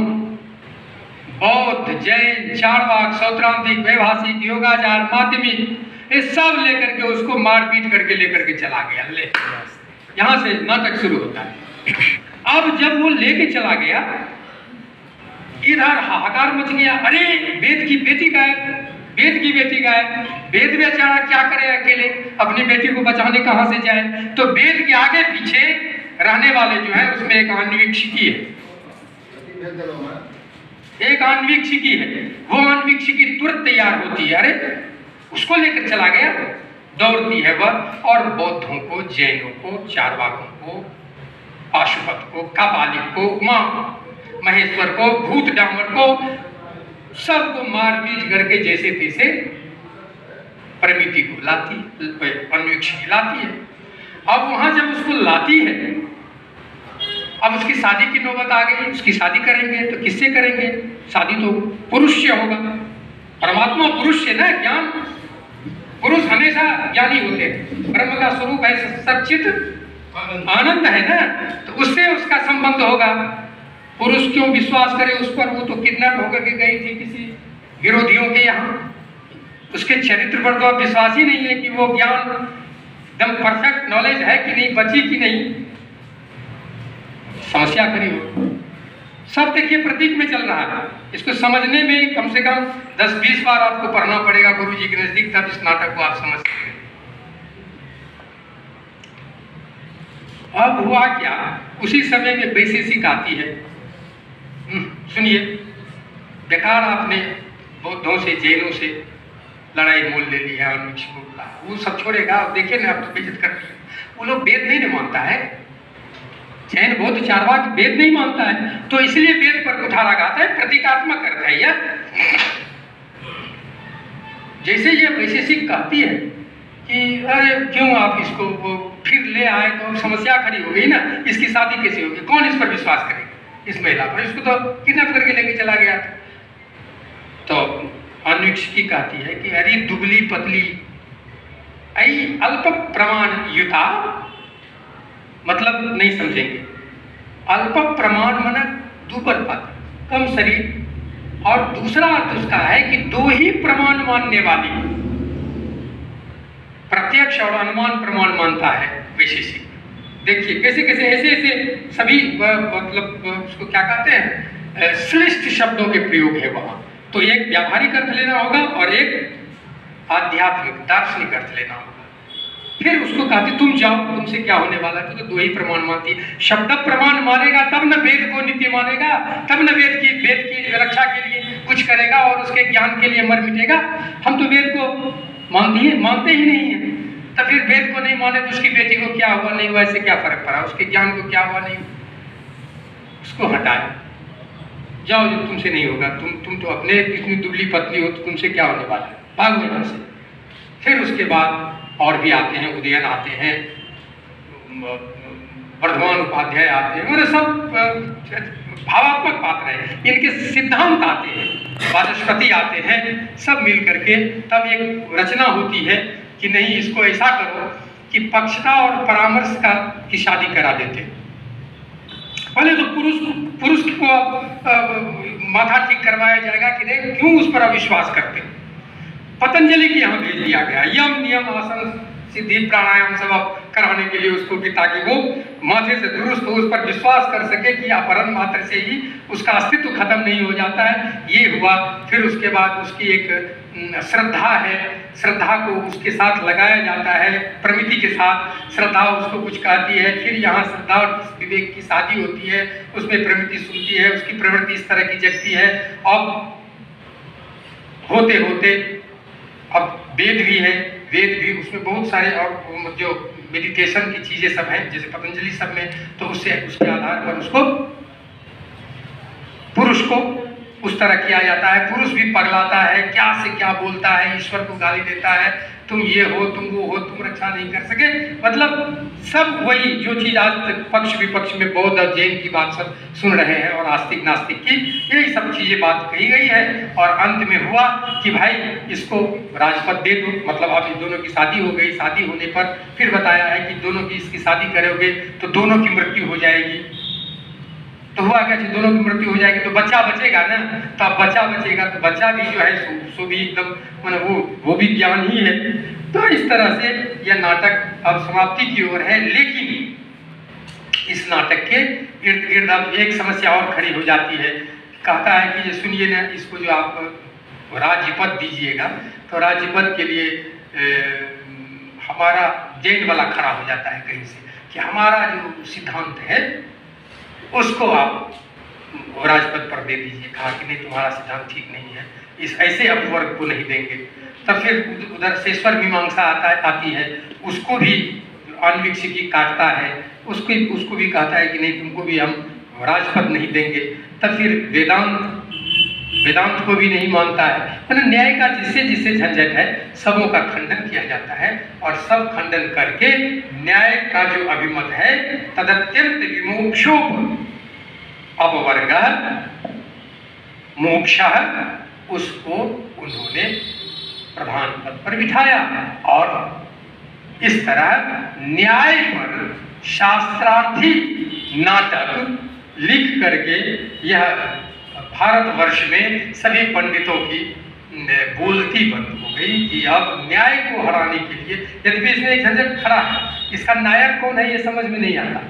बौद्ध, जैन, चारवाक, सौत्रांतिक, वैभाषिक, योगाचार, माध्यमिक, ये सब लेकर के उसको मारपीट करके लेकर के चला गया। ले, यहां से नाटक शुरू होता है। अब जब वो लेके चला गया, इधर हाहाकार मच गया, अरे वेद की बेटी गायब, वेद की बेटी गायब, वेद बेचारा क्या करे अकेले, अपनी बेटी को बचाने कहां से जाए। तो वेद के आगे पीछे रहने वाले जो है उसमें एक अन्वीक्षिकी है, एक अन्वीक्षिकी है, वो अन्वीक्षिकी तुरंत तैयार होती है, अरे उसको लेकर चला गया, दौड़ती है वह, और बौद्धों को, जैनों को, चारवाकों को, पाशुपत को, कापालिक को, उमा महेश्वर को, भूत डामर को, सबको मारपीट करके जैसे तैसे प्रमिति को लाती, अन्वीक्षिकी लाती है। अब वहां जब उसको लाती है, अब उसकी शादी की नौबत आ गई, उसकी शादी करेंगे तो किससे करेंगे? शादी तो पुरुष से होगा, परमात्मा पुरुष से ना, ज्ञान, पुरुष हमेशा ज्ञानी होते हैं, ब्रह्म का स्वरूप है सच्चित आनंद है ना, तो उससे उसका संबंध होगा। पुरुष क्यों विश्वास करे उस पर? वो तो किडनैप होकर के गई थी किसी विरोधियों के यहाँ, उसके चरित्र पर तो विश्वास ही नहीं है कि वो ज्ञान एकदम परफेक्ट नॉलेज है कि नहीं, बची कि नहीं, समस्या खड़ी हो। सब देखिए प्रतीक में चल रहा है, इसको समझने में कम से कम 10-20 बार आपको पढ़ना पड़ेगा गुरु जी के नजदीक, तब इस नाटक को आप समझ सकते हैं। अब हुआ क्या, उसी समय में वैशेषिक आती है। सुनिए, बेकार आपने बौद्धों से, जैनों से लड़ाई मोल ले ली है, और वो सब छोड़ेगा। अब देखिए ना, आप तो बेइज्जत करती है, वो लोग वेद नहीं मानता है, जैन बौद्ध चारवाक वेद नहीं मानता है, तो इसलिए वेद पर कुठाराघात है, प्रतीकात्मक अर्थ है यह। जैसे ये वैशेषिक कहती है कि अरे क्यों आप इसको फिर ले आए, तो समस्या खड़ी हो गई ना, इसकी शादी कैसे होगी, कौन इस पर विश्वास करेगा, इस महिला पर, इसको तो किडनैप करके लेके चला गया था। तो अन्वीक्षिकी कहती है कि अरे दुबली पतली ऐ अल्प प्रमाण युता, मतलब नहीं समझेंगे। अल्प प्रमाण माना दुबर पद, कम शरीर, और दूसरा अर्थ उसका है कि दो ही प्रमाण मानने वाली, प्रत्यक्ष और अनुमान प्रमाण मानता है वैशेषिक। देखिए कैसे कैसे ऐसे ऐसे सभी मतलब उसको क्या कहते हैं, श्रेष्ठ शब्दों के प्रयोग है वहां। तो एक व्यावहारिक अर्थ लेना होगा और एक आध्यात्मिक दार्शनिक अर्थ लेना होगा। फिर उसको कहती तुम जाओ, तुमसे क्या होने वाला है, तो दो ही प्रमाण मानती है। शब्द प्रमाण मानेगा तब न वेद को नित्य मानेगा, तब न वेद की रक्षा के लिए कुछ करेगा और उसके ज्ञान के लिए मर मिटेगा। हम तो वेद को मानते ही नहीं है, तो फिर वेद को नहीं माने तो उसकी बेटी को क्या हुआ नहीं हुआ, इससे क्या फर्क पड़ा, उसके ज्ञान को क्या हुआ नहीं, उसको हटाए, जाओ जो तुमसे नहीं होगा, तुम तो अपने इतनी दुबली पतली हो, तो तुमसे क्या होने वाला है, भागो यहाँ से। फिर उसके बाद और भी आते हैं, उदयन आते हैं, वर्धमान उपाध्याय आते हैं, मतलब सब भावात्मक पात्र हैं, इनके सिद्धांत आते हैं, वाचस्पति आते हैं, सब मिल करके तब एक रचना होती है कि नहीं इसको ऐसा करो कि पक्षता और परामर्श की शादी करा देते। पहले तो पुरुष को माथा ठीक करवाया जाएगा कि नहीं, क्यों उस पर अविश्वास करते। पतंजलि के यहाँ भेज दिया गया, यम नियम आसन सिद्धि प्राणायाम सब अब कराने के लिए उसको, कि ताकि वो माथे से दुरुस्त हो, उस पर विश्वास कर सके कि अपहरण मात्र से ही उसका अस्तित्व खत्म नहीं हो जाता है। ये हुआ। फिर उसके बाद उसकी एक श्रद्धा है, श्रद्धा को उसके साथ लगाया जाता है, प्रमिति के साथ श्रद्धा उसको कुछ कहती है। फिर यहाँ श्रद्धा और विवेक की शादी होती है, उसमें प्रमिति सुनती है, उसकी प्रवृत्ति इस तरह की जगती है। अब होते होते अब वेद भी है, वेद भी उसमें बहुत सारे और जो मेडिटेशन की चीजें सब हैं, जैसे पतंजलि सब में, तो उससे उसके आधार पर उसको पुरुष को उस तरह किया जाता है। पुरुष भी पगलाता है, क्या से क्या बोलता है, ईश्वर को गाली देता है, तुम ये हो, तुम वो हो, तुम रक्षा नहीं कर सके। मतलब सब वही जो चीज आज तक पक्ष विपक्ष में बौद्ध और जैन की बात सब सुन रहे हैं, और आस्तिक नास्तिक की, यही सब चीजें बात कही गई है। और अंत में हुआ कि भाई इसको राजपद दे दो, मतलब अब इन दोनों की शादी हो गई। शादी होने पर फिर बताया है कि दोनों की इसकी शादी करोगे तो दोनों की मृत्यु हो जाएगी। तो हुआ क्या, दोनों की मृत्यु हो जाएगी तो बच्चा बचेगा ना, तो अब बच्चा बचेगा तो बच्चा भी जो है सो भी एकदम मतलब वो भी ज्ञान ही है। तो इस तरह से यह नाटक अब समाप्ति की ओर है। लेकिन इस नाटक के इर्द गिर्द अब एक समस्या और खड़ी हो जाती है। कहता है कि ये सुनिए ना, इसको जो आप राज्य पद दीजिएगा, तो राज्य पद के लिए हमारा जैन वाला खड़ा हो जाता है कहीं से कि हमारा जो सिद्धांत है उसको आप राजपद पर दे दीजिए। कहा कि नहीं, तुम्हारा सिद्धांत ठीक नहीं है, इस ऐसे अपवर्ग को नहीं देंगे। तब फिर उधर शेश्वर मीमांसा आती है, उसको भी अन्वीक्षिकी काटता है, उसको भी कहता है कि नहीं, तुमको भी हम राजपद नहीं देंगे। तब फिर वेदांत को भी नहीं मानता है। मतलब न्याय का जिससे जिससे झंझट है सबों का खंडन किया जाता है, और सब खंडन करके न्याय का जो अभिमत है तदत्यंत विमोक्षोप अपवर्ग मोक्ष, उसको उन्होंने प्रधान पद पर बिठाया। और इस तरह न्याय पर शास्त्रार्थी नाटक लिख करके यह भारतवर्ष में सभी पंडितों की बोलती बंद हो गई कि अब न्याय को हराने के लिए, यद्यपि इसमें एक झंझट खड़ा है, इसका नायक कौन है ये समझ में नहीं आता।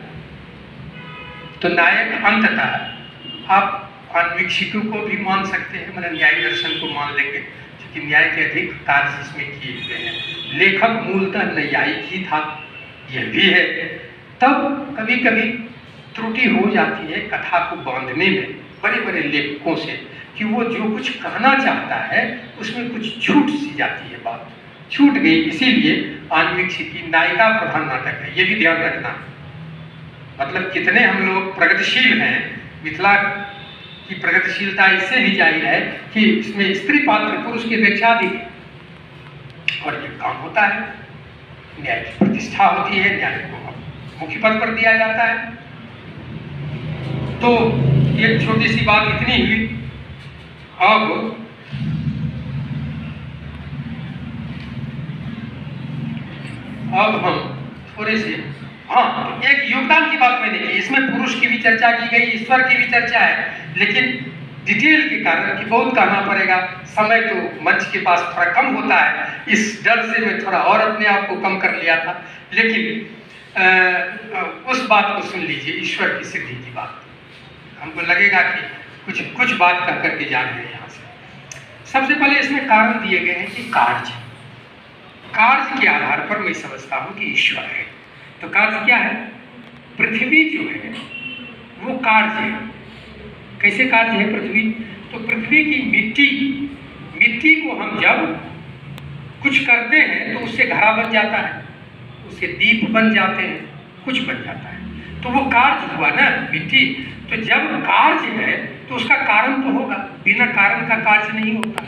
तो नायक अंततः आप अन्वीक्षिकों को भी मान सकते हैं, मतलब न्याय दर्शन को मान लेंगे, क्योंकि न्याय के अधिक कार्य इसमें किए हुए हैं। लेखक मूलतः न्यायिक ही था, यह भी है। तब कभी कभी त्रुटि हो जाती है कथा को बांधने में बड़े बड़े लेखकों से, कि वो जो कुछ कहना चाहता है उसमें कुछ छूट सी जाती है, बात छूट गई। इसीलिए अन्वीक्षिकी नायिका प्रधान नाटक है, ये भी ध्यान रखना है। मतलब कितने हम लोग प्रगतिशील हैं। मिथिला की प्रगतिशीलता इससे भी जारी है कि इसमें स्त्री पात्र पुरुष की अपेक्षा अधिक है, और ये काम होता है, न्याय की प्रतिष्ठा होती है, न्याय को मुख्य पद पर दिया जाता है। तो एक छोटी सी बात इतनी हुई। अब हम थोड़े से एक योगदान की बात मैंने की, इसमें पुरुष की भी चर्चा की गई, ईश्वर की भी चर्चा है, लेकिन डिटेल के कारण कि बहुत कहना पड़ेगा, समय तो मंच के पास थोड़ा कम होता है, इस डर से मैं थोड़ा और अपने आप को कम कर लिया था। लेकिन उस बात को सुन लीजिए, ईश्वर की सिद्धि की बात। हमको लगेगा कि कुछ बात कर करके जा रहे हैं यहाँ से। सबसे पहले इसमें कारण दिए गए हैं कि कार्य के आधार पर मैं समझता हूँ कि ईश्वर है। तो कार्य क्या है? पृथ्वी जो है वो कार्य है। कैसे कार्य है पृथ्वी? तो पृथ्वी की मिट्टी को हम जब कुछ करते हैं तो उससे घड़ा बन जाता है, उससे दीप बन जाते हैं, कुछ बन जाता है, तो वो कार्य हुआ ना मिट्टी। तो जब कार्य है तो उसका कारण तो होगा, बिना कारण का कार्य नहीं होता।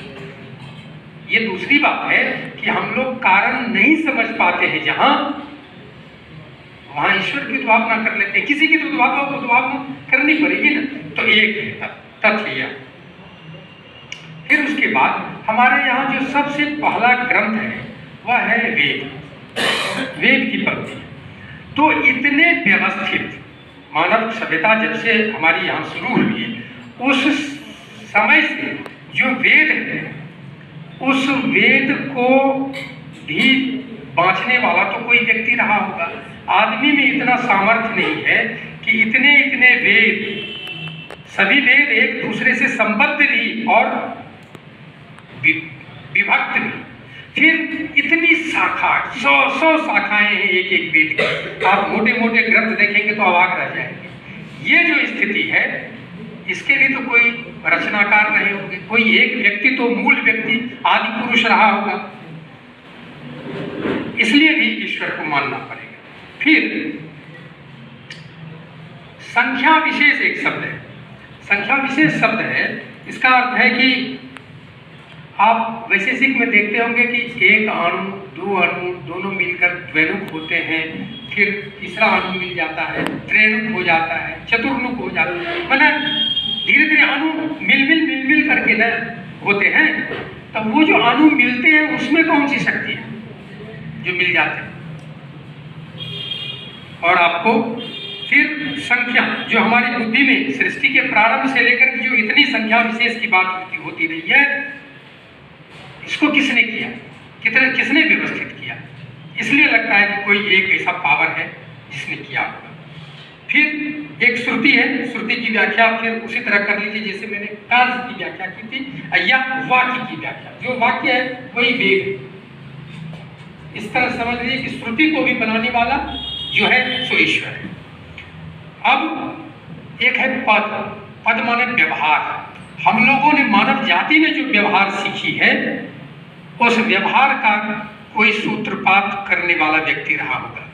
ये दूसरी बात है कि हम लोग कारण नहीं समझ पाते हैं, जहां वहां ईश्वर की उद्भावना कर लेते हैं। किसी की तो उद्भावना करनी पड़ेगी ना। तो एक है तथ्य। फिर उसके बाद हमारे यहाँ जो सबसे पहला ग्रंथ है वह है वेद की पंक्ति। तो इतने व्यवस्थित मानव सभ्यता जब से हमारी यहाँ शुरू हुई, उस समय से जो वेद है, उस वेद को भी बांचने वाला तो कोई व्यक्ति रहा होगा। आदमी में इतना सामर्थ्य नहीं है कि इतने वेद, सभी वेद एक दूसरे से संबद्ध भी और विभक्त भी, फिर इतनी शाखा, 100 शाखाएं हैं एक वेद की। आप मोटे मोटे ग्रंथ देखेंगे तो अवाक रह जाएंगे। ये जो स्थिति है, इसके लिए तो कोई रचनाकार रहे होंगे, कोई एक व्यक्ति तो मूल व्यक्ति आदि पुरुष रहा होगा, इसलिए भी ईश्वर को मानना पड़ेगा। फिर संख्या विशेष एक शब्द है, संख्या विशेष शब्द है। इसका अर्थ है कि आप वैशेषिक में देखते होंगे कि एक अणु, दो अणु दोनों मिलकर द्वैनुक होते हैं, फिर तीसरा अणु मिल जाता है, त्रेणुक हो जाता है, चतुर्नुक हो जाता है। मतलब धीरे धीरे अणु मिल करके न होते हैं। तब वो जो अणु मिलते हैं उसमें कौन सी शक्ति है जो मिल जाते हैं? और आपको फिर संख्या, जो हमारी बुद्धि में सृष्टि के प्रारंभ से लेकर जो इतनी संख्या विशेष की बात होती रही है, इसको किसने किया, किसने व्यवस्थित किया? इसलिए लगता है कि कोई एक ऐसा पावर है जिसने किया होगा। फिर एक श्रुति है, श्रुति की व्याख्या फिर उसी तरह कर लीजिए जैसे मैंने कार्य की व्याख्या की थी, या वाक्य की व्याख्या। जो वाक्य है वही वेद है। इस तरह समझ लीजिए कि श्रुति को भी बनाने वाला जो है सो ईश्वर है। अब एक है पद माने व्यवहार। हम लोगों ने, मानव जाति ने जो व्यवहार सीखी है, उस व्यवहार का कोई सूत्रपात करने वाला व्यक्ति रहा होगा,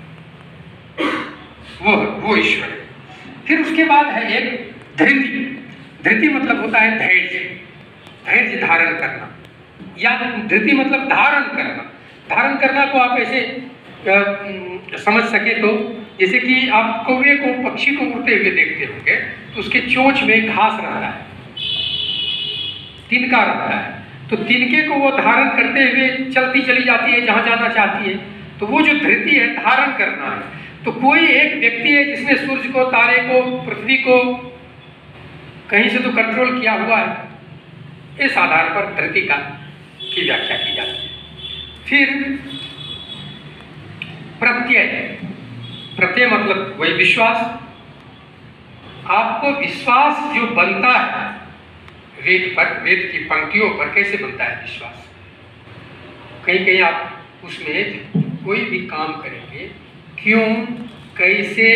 वो ईश्वर है। फिर उसके बाद है एक धृति। धृति मतलब होता है धैर्य धारण करना, या धृति मतलब धारण करना। धारण करना को आप ऐसे समझ सके तो जैसे कि आप कौवे को, पक्षी को उड़ते हुए देखते होंगे तो उसके चोंच में घास रहता है, तिनका रहता है, तो तिनके को वो धारण करते हुए चलती चली जाती है जहाँ जाना चाहती है। तो वो जो धृति है, धारण करना है। तो कोई एक व्यक्ति है जिसने सूर्य को, तारे को, पृथ्वी को कहीं से तो कंट्रोल किया हुआ है। इस आधार पर धृति की व्याख्या की जाती है। फिर प्रत्यय मतलब वही विश्वास। आपको विश्वास जो बनता है वेद पर, वेद की पंक्तियों पर कैसे बनता है विश्वास? कहीं आप उसमें कोई भी काम करेंगे, क्यों, कैसे,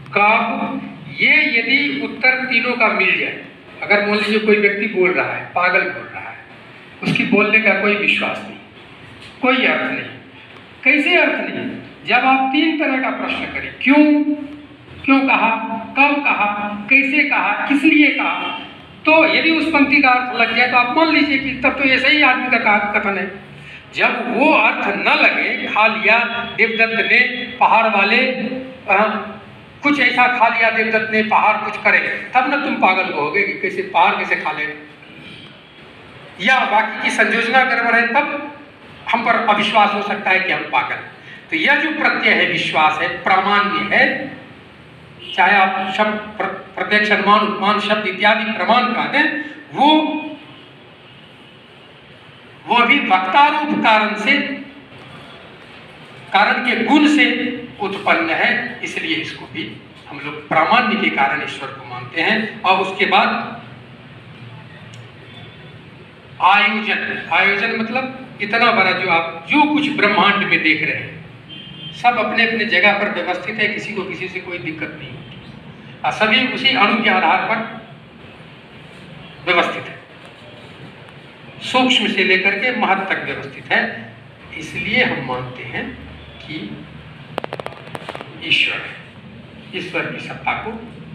कब, ये यदि उत्तर तीनों का मिल जाए। अगर मान लीजिए कोई व्यक्ति बोल रहा है, पागल बोल रहा है, उसकी बोलने का कोई विश्वास नहीं, कोई अर्थ नहीं। कैसे अर्थ नहीं? जब आप 3 तरह का प्रश्न करें, क्यों, क्यों कहा, कब कहा, कैसे कहा, किस लिए कहा। तो यदि उस पंक्ति का अर्थ लग जाए तो आप मान लीजिए कि तब तो ऐसे ही आदमी का कथन है। जब वो अर्थ न लगे, खा लिया देवदत्त ने पहाड़ वाले, कुछ ऐसा खा लिया देवदत्त ने, पहाड़ कुछ करे, तब न तुम पागल कहोगे कि कैसे पहाड़ कैसे खा ले, या बाकी की संयोजना गड़बड़ है, तब हम पर अविश्वास हो सकता है कि हम पागल। तो यह जो प्रत्यय है, विश्वास है, प्रामाण्य है, चाहे आप शब्द प्रत्यक्ष, अनुमान, उपमान शब्द इत्यादि प्रमाण का दें, वो भी वक्तारूप कारण से, कारण के गुण से उत्पन्न है, इसलिए इसको भी हम लोग प्रामाण्य के कारण ईश्वर को मानते हैं। और उसके बाद आयोजन, आयोजन मतलब इतना बड़ा जो आप जो कुछ ब्रह्मांड में देख रहे हैं, सब अपने अपने जगह पर व्यवस्थित है, किसी को किसी से कोई दिक्कत नहीं और सभी उसी अणु के आधार पर व्यवस्थित है, सूक्ष्म से लेकर के महत् तक व्यवस्थित है। इसलिए हम मानते हैं कि ईश्वर है, ईश्वर की सत्ता को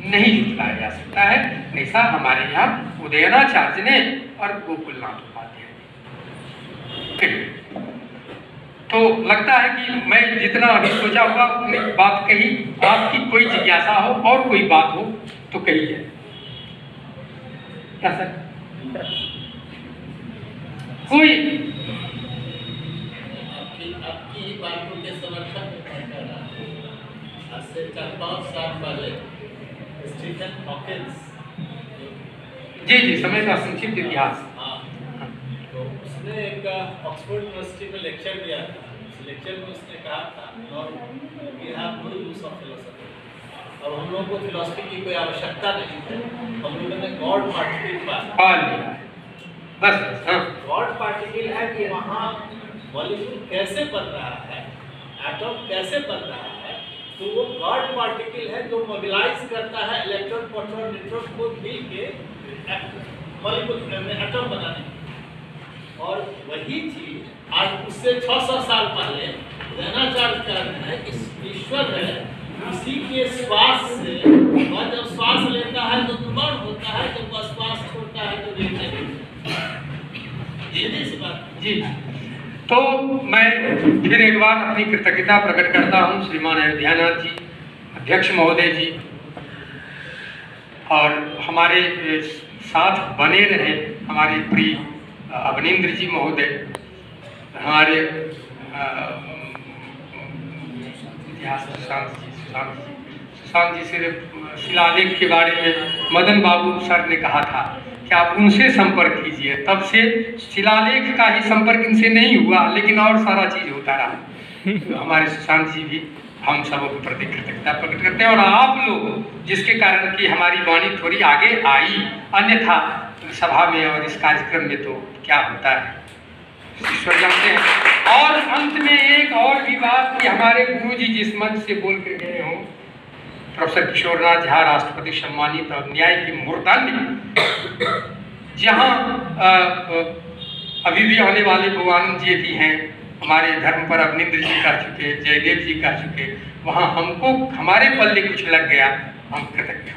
नहीं झुठलाया जा सकता है। ऐसा हमारे यहाँ उदयनाचार्य ने और गोकुलनाथ उपाध्याय ने। तो लगता है कि मैं जितना अभी सोचा हुआ उतनी बात कही, आपकी कोई जिज्ञासा हो और कोई बात हो तो कहिए। क्या सर कोई आपकी बातों के समर्थन में आज से 4-5 साल पहले स्टीफन हॉकिंस, जी समय का संक्षिप्त इतिहास, तो उसने एक ऑक्सफोर्ड यूनिवर्सिटी में लेक्चर दिया था। उस लेक्चर में उसने कहा था, और we have no use of philosophy, और हम लोगों को फिलॉसफी की कोई आवश्यकता नहीं है, हम लोगों ने गॉड पार्टिकल पा लिया। बस गॉड पार्टिकल है कि वहाँ मॉलिक्यूल कैसे बन रहा है, एटम कैसे बन रहा है, तो वो गॉड पार्टिकल है जो मोबिलाइज करता है इलेक्ट्रॉन, प्रोटॉन, न्यूट्रॉन को मिल के मॉलिक्यूल एटम बनाने। और वही चीज आज उससे 600 साल पहले उदयनाचार्य कह रहे हैं कि ईश्वर है, इसी के श्वास से, वह जब श्वास लेता है तो तुमण होता है, जब वह श्वास छोड़ता है तो नहीं। जी, तो मैं फिर एक बार अपनी कृतज्ञता प्रकट करता हूँ श्रीमान अयोध्यानाथ जी, अध्यक्ष महोदय जी, और हमारे साथ बने रहे हमारे प्रिय अवनींद्र जी महोदय, हमारे इतिहास सुशांत जी से शिलालेख के बारे में मदन बाबू सर ने कहा था कि आप उनसे संपर्क कीजिए। तब से शिलालेख का ही संपर्क इनसे नहीं हुआ, लेकिन और सारा चीज होता रहा। तो हमारे सुशांत जी भी हम सबों के प्रति कृतज्ञता प्रकट करते हैं, और आप लोग जिसके कारण कि हमारी वाणी थोड़ी आगे आई, अन्यथा सभा में और इस कार्यक्रम में तो क्या होता है ईश्वर जानते हैं। और अंत में एक और भी बात कि हमारे गुरु जी जिस मंच से बोल कर गए हों, प्रोफेसर किशोरनाथ झा, राष्ट्रपति सम्मानित और न्याय की मूर्धन्य, जहाँ अभी भी आने वाले भगवानंद जी भी हैं, हमारे धर्म पर अवनींद्र जी कह चुके, जयदेव जी कह चुके, वहाँ हमको हमारे पल्ले कुछ लग गया, हम कृतज्ञ